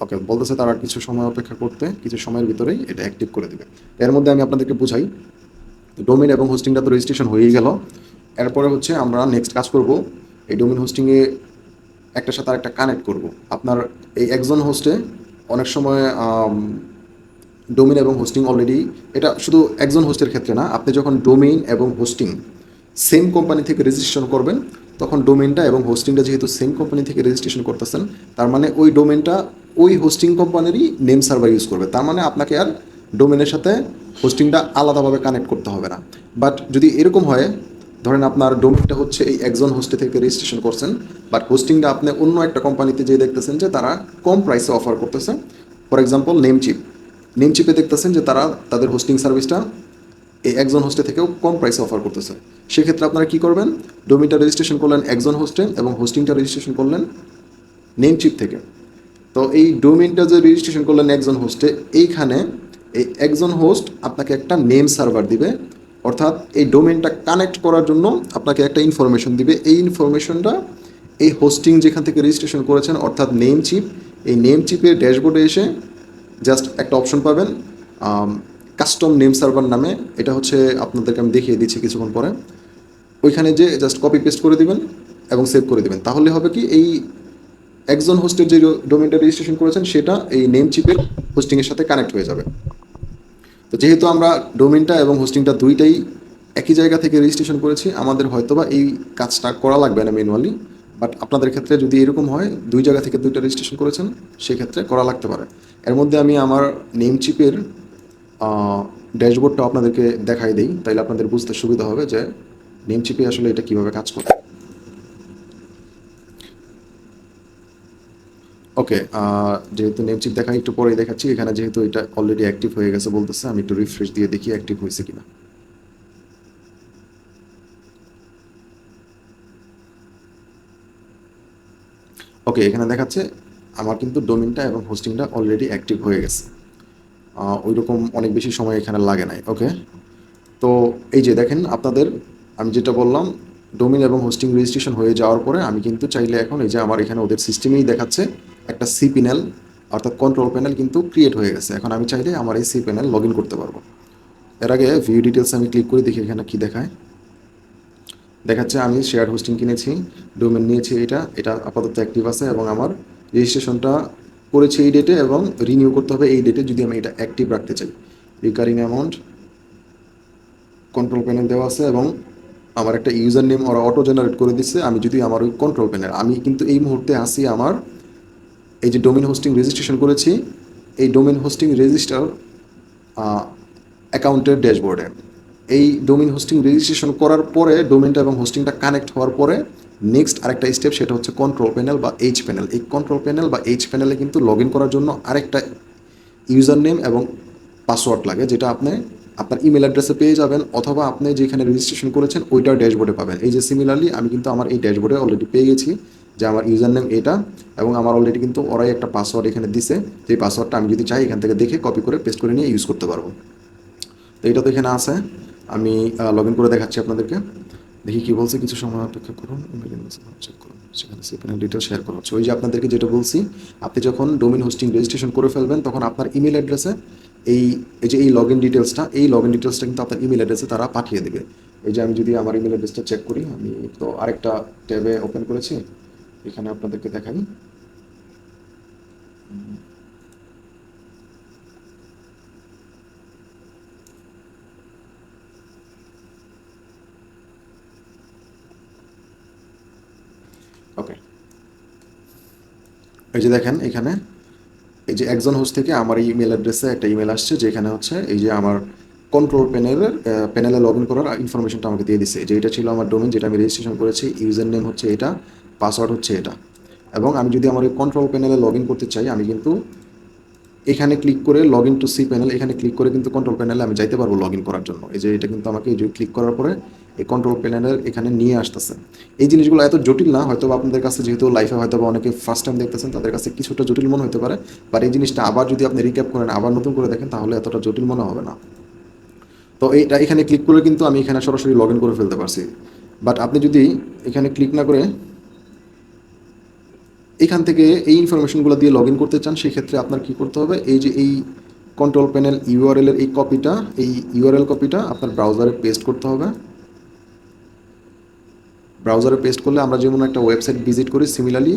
Speaker 1: ওকে বলতেছে তারা কিছু সময় অপেক্ষা করতে, কিছু সময়ের ভিতরেই এটা অ্যাক্টিভ করে দেবে। এর মধ্যে আমি আপনাদেরকে বুঝাই, ডোমেন এবং হোস্টিংটা তো রেজিস্ট্রেশন হয়েই গেল। এরপরে হচ্ছে আমরা নেক্সট কাজ করব, এই ডোমেন হোস্টিংয়ে একটার সাথে আরেকটা কানেক্ট করব। আপনার এই একজন হোস্টে অনেক সময় ডোমেন এবং হোস্টিং অলরেডি, এটা শুধু একজন হোস্টের ক্ষেত্রে না, আপনি যখন ডোমেইন এবং হোস্টিং সেম কোম্পানি থেকে রেজিস্ট্রেশন করবেন, তখন ডোমেনটা এবং হোস্টিংটা যেহেতু সেম কোম্পানি থেকে রেজিস্ট্রেশন করতেছেন, তার মানে ওই ডোমেনটা ওই হোস্টিং কোম্পানিরই নেম সার্ভার ইউজ করবে। তার মানে আপনাকে আর ডোমেনের সাথে হোস্টিংটা আলাদাভাবে কানেক্ট করতে হবে না। বাট যদি এরকম হয়, ধরেন আপনার ডোমেনটা হচ্ছে এই একজন হোস্টে থেকে রেজিস্ট্রেশন করছেন, বাট হোস্টিংটা আপনি অন্য একটা কোম্পানিতে যেয়ে দেখতেছেন যে তারা কম প্রাইসে অফার করতেছে। ফর এক্সাম্পল নেমচিপে দেখতেছেন যে তারা তাদের হোস্টিং সার্ভিসটা এই একজন হোস্টে থেকেও কম প্রাইসে অফার করতেছে। সেক্ষেত্রে আপনারা কী করবেন, ডোমেনটা রেজিস্ট্রেশন করলেন একজন হোস্টে এবং হোস্টিংটা রেজিস্ট্রেশন করলেন নেমচিপ থেকে। তো এই ডোমেনটা যে রেজিস্ট্রেশন করলেন একজন হোস্টে, এইখানে এই একজন হোস্ট আপনাকে একটা নেম সার্ভার দিবে, অর্থাৎ এই ডোমেনটা কানেক্ট করার জন্য আপনাকে একটা ইনফরমেশন দিবে। এই ইনফরমেশনটা এই হোস্টিং যেখান থেকে রেজিস্ট্রেশন করেছেন অর্থাৎ নেমচিপ, এই নেমচিপের ড্যাশবোর্ডে এসে জাস্ট একটা অপশন পাবেন কাস্টম নেম সার্ভার নামে। এটা হচ্ছে আপনাদেরকে আমি দেখিয়ে দিচ্ছি কিছুক্ষণ পরে। ওইখানে যে জাস্ট কপি পেস্ট করে দিবেন এবং সেভ করে দিবেন, তাহলে হবে কি এই একজন হোস্টের যে ডোমেনটা রেজিস্ট্রেশন করেছেন সেটা এই নেম চিপের হোস্টিংয়ের সাথে কানেক্ট হয়ে যাবে। তো যেহেতু আমরা ডোমেনটা এবং হোস্টিংটা দুইটাই একই জায়গা থেকে রেজিস্ট্রেশন করেছি, আমাদের হয়তোবা এই কাজটা করা লাগবে না ম্যানুয়ালি। বাট আপনাদের ক্ষেত্রে যদি এরকম হয় দুই জায়গা থেকে দুইটা রেজিস্ট্রেশন করেছেন, সেক্ষেত্রে করা লাগতে পারে। এর মধ্যে আমি আমার নেম চিপের ড্যাশবোর্ডটা আপনাদেরকে দেখাই দিই, তাইলে আপনাদের বুঝতে সুবিধা হবে যে নেম চিপে আসলে এটা কীভাবে কাজ করে। ওকে, যেহেতু নেমচিপ দেখা একটু পরেই দেখাচ্ছি, এখানে যেহেতু এটা অলরেডি অ্যাক্টিভ হয়ে গেছে বলতেছে, আমি একটু রিফ্রেশ দিয়ে দেখি অ্যাক্টিভ হয়েছে কিনা। ওকে, এখানে দেখাচ্ছে আমার কিন্তু ডোমেনটা এবং হোস্টিংটা অলরেডি অ্যাক্টিভ হয়ে গেছে। ওই রকম অনেক বেশি সময় এখানে লাগে নাই। ওকে, তো এই যে দেখেন আপনাদের আমি যেটা বললাম, ডোমেন এবং হোস্টিং রেজিস্ট্রেশন হয়ে যাওয়ার পরে আমি কিন্তু চাইলে এখন এই যে আমার এখানে ওদের সিস্টেমেই দেখাচ্ছে একটা সি প্যানেল অর্থাৎ কন্ট্রোল প্যানেল কিন্তু ক্রিয়েট হয়ে গেছে। এখন আমি চাইলে আমার এই সি প্যানেল লগ ইন করতে পারবো। এর আগে ভিউ ডিটেলস আমি ক্লিক করে দেখি এখানে কী দেখায়। দেখাচ্ছে আমি শেয়ার হোস্টিং কিনেছি, ডোমেন নিয়েছি, এটা এটা আপাতত অ্যাক্টিভ আছে এবং আমার রেজিস্ট্রেশনটা করেছি এই ডেটে এবং রিনিউ করতে হবে এই ডেটে যদি আমি এটা অ্যাক্টিভ রাখতে চাই। রিকারিং অ্যামাউন্ট কন্ট্রোল প্যানেল দেওয়া আছে এবং আমার একটা ইউজার নেম ওরা অটো জেনারেট করে দিচ্ছে। আমি যদি আমার ওই কন্ট্রোল প্যানেল, আমি কিন্তু এই মুহূর্তে আসি আমার এই যে ডোমেন হোস্টিং রেজিস্ট্রেশন করেছি, এই ডোমেন হোস্টিং রেজিস্টার অ্যাকাউন্টের ড্যাশবোর্ডে। এই ডোমেন হোস্টিং রেজিস্ট্রেশন করার পরে, ডোমেনটা এবং হোস্টিংটা কানেক্ট হওয়ার পরে নেক্সট আরেকটা স্টেপ, সেটা হচ্ছে কন্ট্রোল প্যানেল বা এইচ প্যানেল। এই কন্ট্রোল প্যানেল বা এইচ প্যানেলে কিন্তু লগ ইন করার জন্য আরেকটা ইউজার নেম এবং পাসওয়ার্ড লাগে, যেটা আপনি আপনার ইমেল অ্যাড্রেসে পেয়ে যাবেন, অথবা আপনি যেখানে রেজিস্ট্রেশন করেছেন ওইটার ড্যাশবোর্ডে পাবেন। এই যে সিমিলারলি আমি কিন্তু আমার এই ড্যাশবোর্ডে অলরেডি পেয়ে গেছি যে আমার ইউজার নেম এটা, এবং আমার অলরেডি কিন্তু ওরাই একটা পাসওয়ার্ড এখানে দিছে। যে পাসওয়ার্ডটা আমি যদি চাই এখান থেকে দেখে কপি করে পেস্ট করে নিয়ে ইউজ করতে পারবো। তো এটা তো এখানে আছে, আমি লগ ইন করে দেখাচ্ছি আপনাদেরকে। দেখি কি বলছে, কিছু সময় অপেক্ষা করুন, চেক করুন, সেখানে সিপিএন ডিটেল শেয়ার করা হচ্ছে। ওই যে আপনাদেরকে যেটা বলছি, আপনি যখন ডোমেন হোস্টিং রেজিস্ট্রেশন করে ফেলবেন তখন আপনার ইমেল অ্যাড্রেসে এই এই যে এই লগ ইন ডিটেলসটা, এই লগ ইন ডিটেলসটা কিন্তু আপনার ইমেল অ্যাড্রেসে তারা পাঠিয়ে দেবে। এই যে আমি যদি আমার ইমেল অ্যাড্রেসটা চেক করি, আমি তো আরেকটা ট্যাবে ওপেন করেছি, এখানে আপনাদেরকে দেখাই। ওকে, এই যে দেখেন এখানে এই যে একজন হোস্ট থেকে আমার এই ইমেল অ্যাড্রেসে একটা ইমেল আসছে, যেখানে হচ্ছে এই যে আমার কন্ট্রোল প্যানেলে লগ ইন করার ইনফরমেশনটা আমাকে দিয়ে দিচ্ছে। যে এটা ছিল আমার ডোমেন, যেটা আমি রেজিস্ট্রেশন করেছি, ইউজার নেম হচ্ছে এটা, পাসওয়ার্ড হচ্ছে এটা। এবং আমি যদি আমার এই কন্ট্রোল প্যানেলে লগ ইন করতে চাই, আমি কিন্তু এখানে ক্লিক করে log in to cPanel, এখানে ক্লিক করে কিন্তু কন্ট্রোল প্যানেলে আমি যাইতে পারবো লগ ইন করার জন্য। এই যে এটা কিন্তু আমাকে এই যে ক্লিক করার পরে এই কন্ট্রোল প্যানেলের এখানে নিয়ে আসতেছে। এই জিনিসগুলো এত জটিল না, হয়তো আপনাদের কাছে যেহেতু লাইফে হয়তো অনেকে ফার্স্ট টাইম দেখতেছেন, তাদের কাছে কিছুটা জটিল মনে হতে পারে। বাট এই জিনিসটা আবার যদি আপনি রিক্যাপ করেন, আবার নতুন করে দেখেন, তাহলে এতটা জটিল মনে হবে না। তো এইটা এখানে ক্লিক করে কিন্তু আমি এখানে সরাসরি লগ ইন করে ফেলতে পারছি। বাট আপনি যদি এখানে ক্লিক না করে এখান থেকে এই ইনফরমেশনগুলো দিয়ে লগ ইন করতে চান, সেক্ষেত্রে আপনার কী করতে হবে, এই যে এই কন্ট্রোল প্যানেল ইউআরএল এর এই কপিটা, এই ইউআরএল কপিটা আপনার ব্রাউজারে পেস্ট করতে হবে। ব্রাউজারে পেস্ট করলে আমরা যেমন একটা ওয়েবসাইট ভিজিট করি, সিমিলারলি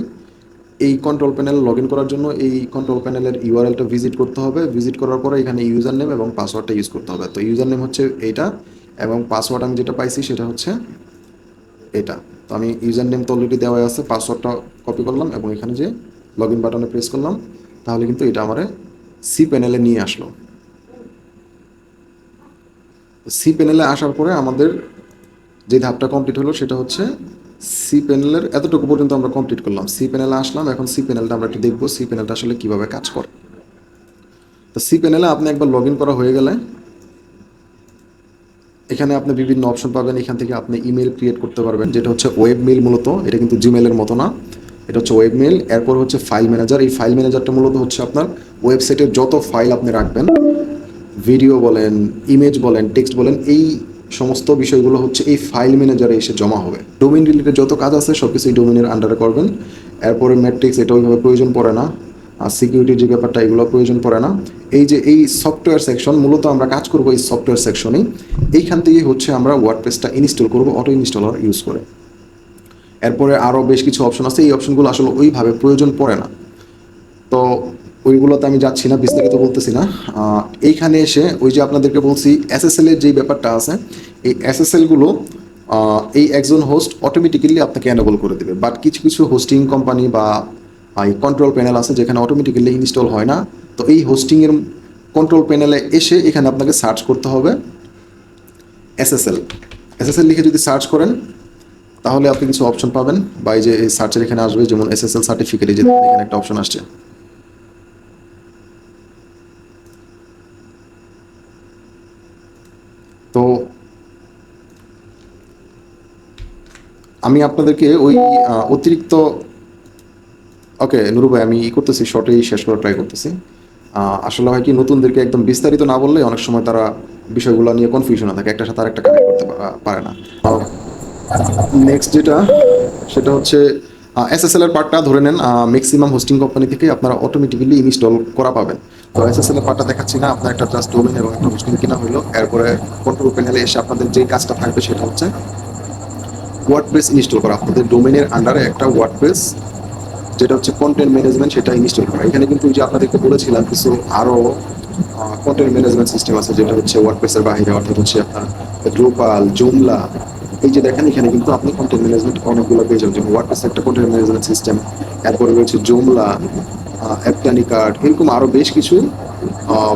Speaker 1: এই কন্ট্রোল প্যানেল লগ ইন করার জন্য এই কন্ট্রোল প্যানেলের ইউআরএলটা ভিজিট করতে হবে। ভিজিট করার পরে এখানে ইউজার নেম এবং পাসওয়ার্ডটা ইউজ করতে হবে। তো ইউজার নেম হচ্ছে এইটা, এবং পাসওয়ার্ড আমি যেটা পাইছি সেটা হচ্ছে এটা। তো আমি ইউজার নেম তো অলরেডি দেওয়া আছে, পাসওয়ার্ডটা কপি করলাম এবং এখানে যে লগ ইন বাটনে প্রেস করলাম, তাহলে কিন্তু এটা আমার সি প্যানেলে নিয়ে আসলো। সি প্যানেলে আসার পরে আমাদের যে ধাপটা কমপ্লিট হলো সেটা হচ্ছে সি প্যানেলের এতটুকু পর্যন্ত আমরা কমপ্লিট করলাম। সি প্যানেলে আসলাম, এখন সি প্যানেলটা আমরা একটু দেখবো সি প্যানেলটা আসলে কীভাবে কাজ করে। তো সি প্যানেলে আপনি একবার লগ ইন করা হয়ে গেলে এখানে আপনি বিভিন্ন অপশন পাবেন। এখান থেকে আপনি ইমেল ক্রিয়েট করতে পারবেন, যেটা হচ্ছে ওয়েব মেল। মূলত এটা কিন্তু জিমেলের মতো না, এটা হচ্ছে ওয়েব মেল। এরপর হচ্ছে ফাইল ম্যানেজার। এই ফাইল ম্যানেজারটা মূলত হচ্ছে আপনার ওয়েবসাইটের যত ফাইল আপনি রাখবেন, ভিডিও বলেন, ইমেজ বলেন, টেক্সট বলেন, এই সমস্ত বিষয়গুলো হচ্ছে এই ফাইল ম্যানেজারে এসে জমা হবে। ডোমেইন রিলেটেড যত কাজ আছে সব কিছু এই ডোমেইনের আন্ডারে করবেন। এরপরে ম্যাট্রিক্স, এটা ওইভাবে প্রয়োজন পড়ে না। আর সিকিউরিটির যে ব্যাপারটা, এগুলো প্রয়োজন পড়ে না। এই যে এই সফটওয়্যার সেকশন, মূলত আমরা কাজ করবো এই সফটওয়্যার সেকশনেই। এইখান থেকেই হচ্ছে আমরা ওয়ার্ডপ্রেসটা ইনস্টল করবো অটো ইনস্টলার ইউজ করে। এরপরে আরও বেশ কিছু অপশন আছে, এই অপশনগুলো আসলে ওইভাবে প্রয়োজন পড়ে না, তো ওইগুলোতে আমি যাচ্ছি না, বিস্তারিত বলতেছি না। এইখানে এসে ওই যে আপনাদেরকে বলছি এসএসএল এর যেই ব্যাপারটা আছে, এই এসএসএলগুলো এই একজন হোস্ট অটোমেটিক্যালি আপনাকে এনেবল করে দেবে। বাট কিছু কিছু হোস্টিং কোম্পানি বা এই কন্ট্রোল প্যানেল আছে যেখানে অটোমেটিক্যালি ইনস্টল হয় না। তো এই হোস্টিংয়ের কন্ট্রোল প্যানেলে এসে এখানে আপনাকে সার্চ করতে হবে এসএসএল। এসএসএল লিখে যদি সার্চ করেন তাহলে আপনি কিছু অপশন পাবেন, বা এই যে এই সার্চের এখানে আসবে, যেমন এসএসএল সার্টিফিকেট, এই যে এখানে একটা অপশন আসছে। তো আমি আপনাদেরকে ওই অতিরিক্ত, ওকে নুরু ভাই, আমি করতেছি শর্টেই শেষ করার ট্রাই করতেছি। আসলে হয় কি, নতুনদেরকে একদম বিস্তারিত না বললে অনেক সময় তারা বিষয়গুলো নিয়ে কনফিউশনে থাকে, একটার সাথে আরেকটা কানেক্ট করতে পারে না। নেক্সট যেটা, সেটা হচ্ছে এসএসএল এর পার্টটা ধরে নেন ম্যাক্সিমাম হোস্টিং কোম্পানি থেকে আপনারা অটোমেটিক্যালি ইনস্টল করা পাবেন। তো এসএসএল এর পার্টটা দেখাচ্ছি না, আপনার একটা জাস্ট ডোমেন এবং একটা হোস্টিং কেনা হলো। এরপরে কন্ট্রোল প্যানেলে এসে আপনাদের যে কাজটা থাকবে সেটা হচ্ছে ওয়ার্ডপ্রেস ইনস্টল করা। আপনাদের ডোমেনের আন্ডারে একটা ওয়ার্ডপ্রেস, যেটা হচ্ছে কন্টেন্ট ম্যানেজমেন্ট, সেটা ইনস্টল করা। এখানে কিন্তু যে আপনাদেরকে বলেছিলাম কিছু আরও কন্টেন্ট ম্যানেজমেন্ট সিস্টেম আছে, যেটা হচ্ছে ওয়ার্ডপ্রেসের বাইরে, অর্থাৎ হচ্ছে আপনার ড্রুপাল, জুমলা, এই যে দেখেন এখানে কিন্তু আপনি কন্টেন্ট ম্যানেজমেন্ট অনেকগুলো পেয়ে যাবেন, যেমন ওয়ার্ডপ্রেস একটা কন্টেন্ট ম্যানেজমেন্ট সিস্টেম, এরপরে রয়েছে জোমলা, অ্যাপটানি কার্ড, এরকম আরও বেশ কিছু আহ,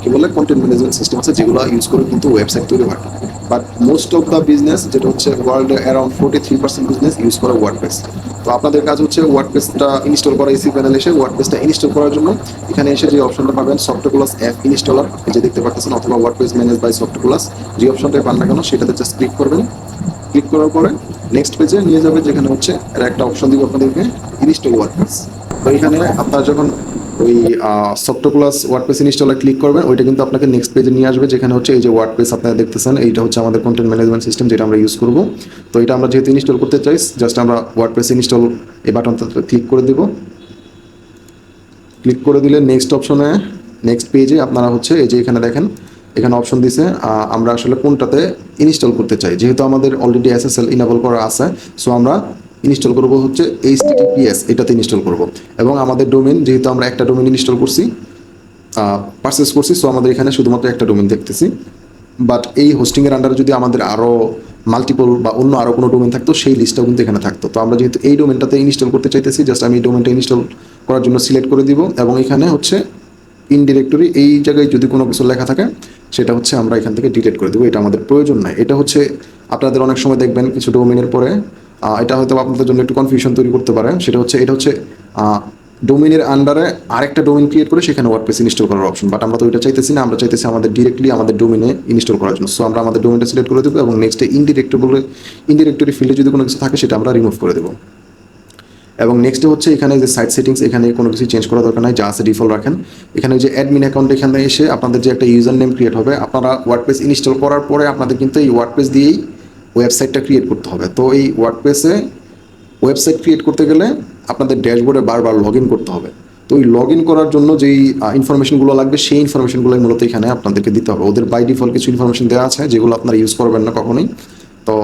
Speaker 1: কি বলে কন্টেন্ট ম্যানেজমেন্ট সিস্টেম আছে যেগুলো ইউজ করে কিন্তু ওয়েবসাইট তৈরি হয়। But most of the business যেটা হচ্ছে ওয়ার্ল্ডে অ্যারাউন্ড 43% বিজনেস ইউজ করে ওয়ার্ডপ্রেস। তো আপনাদের কাজ হচ্ছে ওয়ার্ডপ্রেসটা ইনস্টল করা, ইসি প্যানেল এসে ওয়ার্ডপ্রেসটা ইনস্টল করার জন্য এখানে এসে যে অপশনটা পাবেন সফটক্লাস অ্যাপ ইনস্টলার, এই যে দেখতে পাচ্ছেন, অথবা ওয়ার্ডপ্রেস ম্যানেজ বাই সফটক্লাস, যে অপশনটাই পান না কেন সেটাতে জাস্ট ক্লিক করবেন। ক্লিক করার পরে নেক্সট পেজে নিয়ে যাবে, যেখানে হচ্ছে এর একটা অপশন দিবে আপনাদেরকে ইনস্টল ওয়ার্ডপ্রেস। তো এখানে আপনারা যখন ওই সফটক্লাস ওয়ার্ডপ্রেস ইনস্টলে ক্লিক করবেন, ওইটা কিন্তু আপনাকে নেক্সট পেজে নিয়ে আসবে, যেখানে হচ্ছে এই যে ওয়ার্ডপ্রেস আপনারা দেখতেছেন, এইটা হচ্ছে আমাদের কন্টেন্ট ম্যানেজমেন্ট সিস্টেম যেটা আমরা ইউজ করব। তো এটা আমরা যেহেতু ইনস্টল করতে চাই, জাস্ট আমরা ওয়ার্ডপ্রেস ইনস্টল এই বাটনটাতে ক্লিক করে দেব। ক্লিক করে দিলে নেক্সট অপশনে, নেক্সট পেজে আপনারা হচ্ছে এই যে এখানে দেখেন, এখানে অপশন দিছে আমরা আসলে কোনটাতে ইনস্টল করতে চাই। যেহেতু আমাদের অলরেডি এসএসএল ইনেবল করা আছে, সো আমরা ইনস্টল করব হচ্ছে HTTPS, এটাতে ইনস্টল করব। এবং আমাদের ডোমেন, যেহেতু আমরা একটা ডোমেন ইনস্টল করছি, পারচেস করছি, সো আমাদের এখানে শুধুমাত্র একটা ডোমেন দেখতেছি। বাট এই হোস্টিংয়ের আন্ডারে যদি আমাদের আরও মাল্টিপল বা অন্য আরও কোনো ডোমেন থাকতো, সেই লিস্টটাও কিন্তু এখানে থাকতো। তো আমরা যেহেতু এই ডোমেনটাতে ইনস্টল করতে চাইতেছি, জাস্ট আমি এই ডোমেনটা ইনস্টল করার জন্য সিলেক্ট করে দিব, এবং এখানে হচ্ছে ইন ডিরেক্টরি এই জায়গায় যদি কোনো কিছু লেখা থাকে সেটা হচ্ছে আমরা এখান থেকে ডিলিট করে দেবো, এটা আমাদের প্রয়োজন নাই। এটা হচ্ছে আপনাদের অনেক সময় দেখবেন কিছু ডোমেনের পরে এটা হয়তো আপনাদের জন্য একটু কনফিউশন তৈরি করতে পারে, সেটা হচ্ছে এটা হচ্ছে ডোমেনের আন্ডারে আরেকটা ডোমেন ক্রিয়েট করে সেখানে ওয়ার্ডপ্রেস ইনস্টল করার অপশন। বাট আমরা তো এটা চাইতেছি না, আমরা চাইতেছি আমাদের ডিরেক্টলি আমাদের ডোমেনে ইনস্টল করার জন্য। সো আমরা আমাদের ডোমেনটা সিলেক্ট করে দেবো, এবং নেক্সটে ইনডিরেক্টরি ফিল্ডে যদি কোনো কিছু থাকে সেটা আমরা রিমুভ করে দেবো। এবং নেক্সটে হচ্ছে এখানে যে সাইট সেটিংস, এখানে কোনো কিছু চেঞ্জ করা দরকার নাই, যা আছে ডিফল্ট রাখেন। এখানে যে অ্যাডমিন অ্যাকাউন্ট, এখানে এসে আপনাদের যে একটা ইউজার নেম ক্রিয়েট হবে, আপনারা ওয়ার্ডপ্রেস ইনস্টল করার পরে আপনাদের কিন্তু এই ওয়ার্ডপ্রেস দিয়েই ওয়েবসাইটটা ক্রিয়েট করতে হবে। তো এই ওয়ার্ডপ্রেসে ওয়েবসাইট ক্রিয়েট করতে গেলে আপনাদের ড্যাশবোর্ডে বারবার লগ ইন করতে হবে। তো ওই লগ ইন করার জন্য যেই ইনফরমেশনগুলো লাগবে, সেই ইনফরমেশনগুলোই মূলত এখানে আপনাদেরকে দিতে হবে। ওদের বাই ডিফল্ট কিছু ইনফরমেশন দেওয়া আছে যেগুলো আপনারা ইউজ করবেন না কখনোই। তো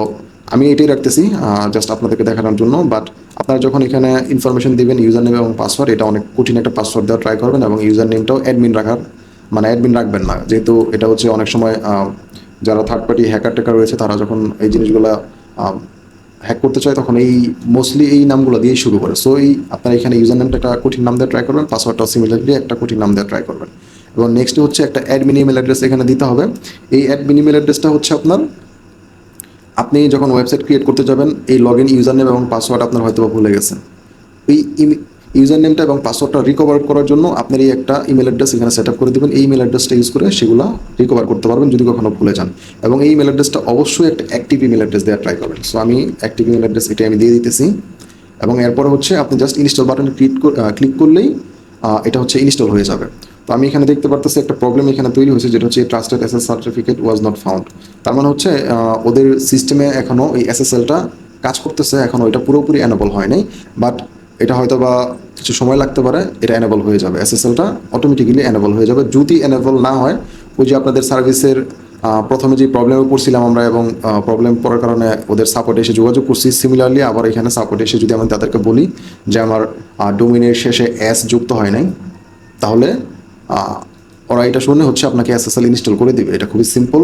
Speaker 1: আমি এটাই রাখতেছি জাস্ট আপনাদেরকে দেখানোর জন্য। বাট আপনারা যখন এখানে ইনফরমেশন দিবেন, ইউজার নেম এবং পাসওয়ার্ড, এটা অনেক কঠিন একটা পাসওয়ার্ড দেওয়া ট্রাই করবেন, এবং ইউজার নেমটাও অ্যাডমিন রাখার, মানে অ্যাডমিন রাখবেন না, যেহেতু এটা হচ্ছে অনেক সময় যারা থার্ড পার্টি হ্যাকার টেকার রয়েছে তারা যখন এই জিনিসগুলো হ্যাক করতে চায় তখন এই মোস্টলি এই নামগুলো দিয়ে শুরু করে। সো এই আপনারা এখানে ইউজার নেমটা একটা কঠিন নাম দিয়ে ট্রাই করবেন, পাসওয়ার্ডটাও সিমিলারলি একটা কঠিন নাম দিয়ে ট্রাই করবেন। এবং নেক্সট হচ্ছে একটা অ্যাডমিন ইমেল অ্যাড্রেস এখানে দিতে হবে। এই অ্যাডমিন ইমেল অ্যাড্রেসটা হচ্ছে আপনার, আপনি যখন ওয়েবসাইট ক্রিয়েট করতে যাবেন, এই লগ ইন ইউজার নেম এবং পাসওয়ার্ড আপনার হয়তো ভুলে গেছেন। এই ইউজার নেমটা এবং পাসওয়ার্ডটা রিকভার করার জন্য আপনার এই একটা ইমেল অ্যাড্রেস এখানে সেট আপ করে দেবেন। এই ইমেল অ্যাড্রেসটা ইউজ করে সেগুলো রিকভার করতে পারবেন যদি কখনো ভুলে যান। এবং এই ইমেল অ্যাড্রেসটা অবশ্যই একটা অ্যাক্টিভ ইমেল অ্যাড্রেস দেওয়ার ট্রাই করবেন। সো আমি অ্যাক্টিভ ইমেল অ্যাড্রেস এটা আমি দিয়ে দিতেছি, এবং এরপরে হচ্ছে আপনি জাস্ট ইনস্টল বাটনে ক্লিক করলেই এটা হচ্ছে ইনস্টল হয়ে যাবে। তো আমি এখানে দেখতে পারতেছি একটা প্রবলেম এখানে তৈরি হয়েছে, যেটা হচ্ছে trusted SS certificate was not found. তার মানে হচ্ছে ওদের সিস্টেমে এখনও এই এসএসএলটা কাজ করতেছে, এখনও এটা পুরোপুরি অ্যানেবল হয় নাই। বাট এটা হয়তো বা কিছু সময় লাগতে পারে, এটা অ্যানেবল হয়ে যাবে, এসএসএলটা অটোমেটিক্যালি অ্যানেবল হয়ে যাবে। যদি অ্যানেবল না হয়, ওই যে আপনাদের সার্ভিসের প্রথমে যে প্রবলেমে পড়ছিলাম আমরা, এবং প্রবলেম পড়ার কারণে ওদের সাপোর্টে এসে যোগাযোগ করছি, সিমিলারলি আবার এখানে সাপোর্টে এসে যদি আমি তাদেরকে বলি যে আমার ডোমিনের শেষে এস যুক্ত হয় নাই, তাহলে ওরা এটা শুনে হচ্ছে আপনাকে এসএসএল ইনস্টল করে দিবে। এটা খুবই সিম্পল।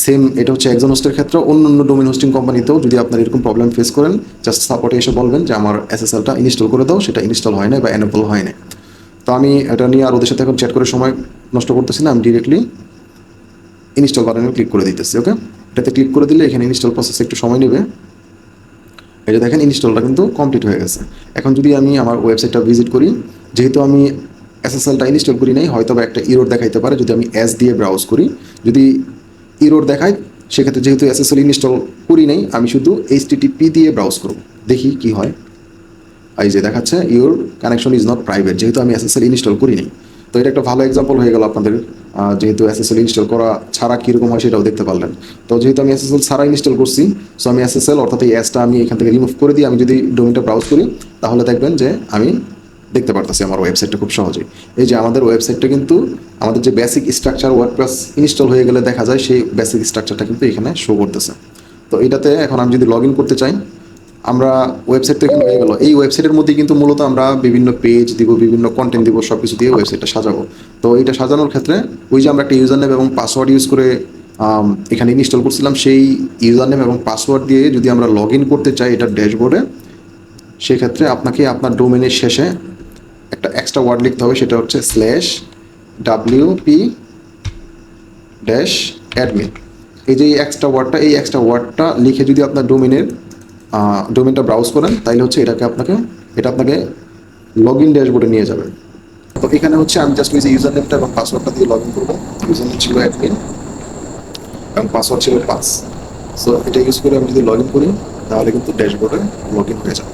Speaker 1: সেম এটা হচ্ছে একজন হোস্টের ক্ষেত্রে, অন্য অন্য ডোমেন হোস্টিং কোম্পানিতেও যদি আপনার এরকম প্রবলেম ফেস করেন, জাস্ট সাপোর্টে এসে বলবেন যে আমার এসএসএলটা ইনস্টল করে দাও, সেটা ইনস্টল হয় না বা অ্যানেবল হয় না। তো আমি এটা নিয়ে আর ওদের সাথে এখন চ্যাট করে সময় নষ্ট করতেছি না, আমি ডিরেক্টলি ইনস্টল বাটনে ক্লিক করে দিতেছি। ওকে, এটাতে ক্লিক করে দিলে এখানে ইনস্টল প্রসেস একটু সময় নেবে। এই যে দেখেন ইনস্টলটা কিন্তু কমপ্লিট হয়ে গেছে। এখন যদি আমি আমার ওয়েবসাইটটা ভিজিট করি, যেহেতু আমি এসএসএলটা ইনস্টল করি নাই, হয়তো বা একটা ইরোর দেখাইতে পারে যদি আমি এস দিয়ে ব্রাউজ করি। যদি ইরোর দেখায়, সেক্ষেত্রে যেহেতু এসএসএল ইনস্টল করি নাই, আমি শুধু HTTP দিয়ে ব্রাউজ করব, দেখি কি হয়। এই যে দেখাচ্ছে your connection is not private, যেহেতু আমি এসএসএল ইনস্টল করি নাই। তো এটা একটা ভালো এক্সাম্পল হয়ে গেল আপনাদের, যেহেতু এসএসএল ইনস্টল করা ছাড়া কীরকম হয় সেটাও দেখতে পারলেন। তো যেহেতু আমি এসএসএল ছাড়া ইনস্টল করছি, সো আমি এসএসএল অর্থাৎ এই এসটা আমি এখান থেকে রিমুভ করে দিয়ে আমি যদি ডোমেনটা ব্রাউজ করি, তাহলে দেখবেন যে আমি দেখতে পারতেছি আমার ওয়েবসাইটটা খুব সহজেই। এই যে আমাদের ওয়েবসাইটটা কিন্তু আমাদের যে বেসিক স্ট্রাকচার ওয়ার্ডপ্রেস ইনস্টল হয়ে গেলে দেখা যায়, সেই বেসিক স্ট্রাকচারটা কিন্তু এখানে শো করতেছে। তো এটাতে এখন আমি যদি লগ ইন করতে চাই, আমরা ওয়েবসাইট তো এখানে হয়ে গেল। এই ওয়েবসাইটের মধ্যে কিন্তু মূলত আমরা বিভিন্ন পেজ দিব, বিভিন্ন কন্টেন্ট দিব, সব কিছু দিয়ে ওয়েবসাইটটা সাজাবো। তো এইটা সাজানোর ক্ষেত্রে ওই যে আমরা একটা ইউজার নেম এবং পাসওয়ার্ড ইউজ করে এখানে ইনস্টল করছিলাম সেই ইউজার নেম এবং পাসওয়ার্ড দিয়ে যদি আমরা লগ ইন করতে চাই এটা ড্যাশবোর্ডে, সেক্ষেত্রে আপনাকে আপনার ডোমেনের শেষে একটা এক্সট্রা ওয়ার্ড লিখতে হবে, সেটা হচ্ছে /WP -admin। এই যে এই এক্সট্রা ওয়ার্ডটা লিখে যদি আপনার ডোমেনটা ব্রাউজ করেন, তাহলে হচ্ছে এটা আপনাকে লগ ইন ড্যাশবোর্ডে নিয়ে যাবে। তো এখানে হচ্ছে আমি জাস্ট ওই যে ইউজার নেমটা এবং পাসওয়ার্ডটা দিয়ে লগ ইন করবো। ইউজার নেম ছিল অ্যাডমিন এবং পাসওয়ার্ড ছিল 5। সো এটা ইউজ করে আমি যদি লগ ইন করি, তাহলে কিন্তু ড্যাশবোর্ডে লগ ইন হয়ে যাবে।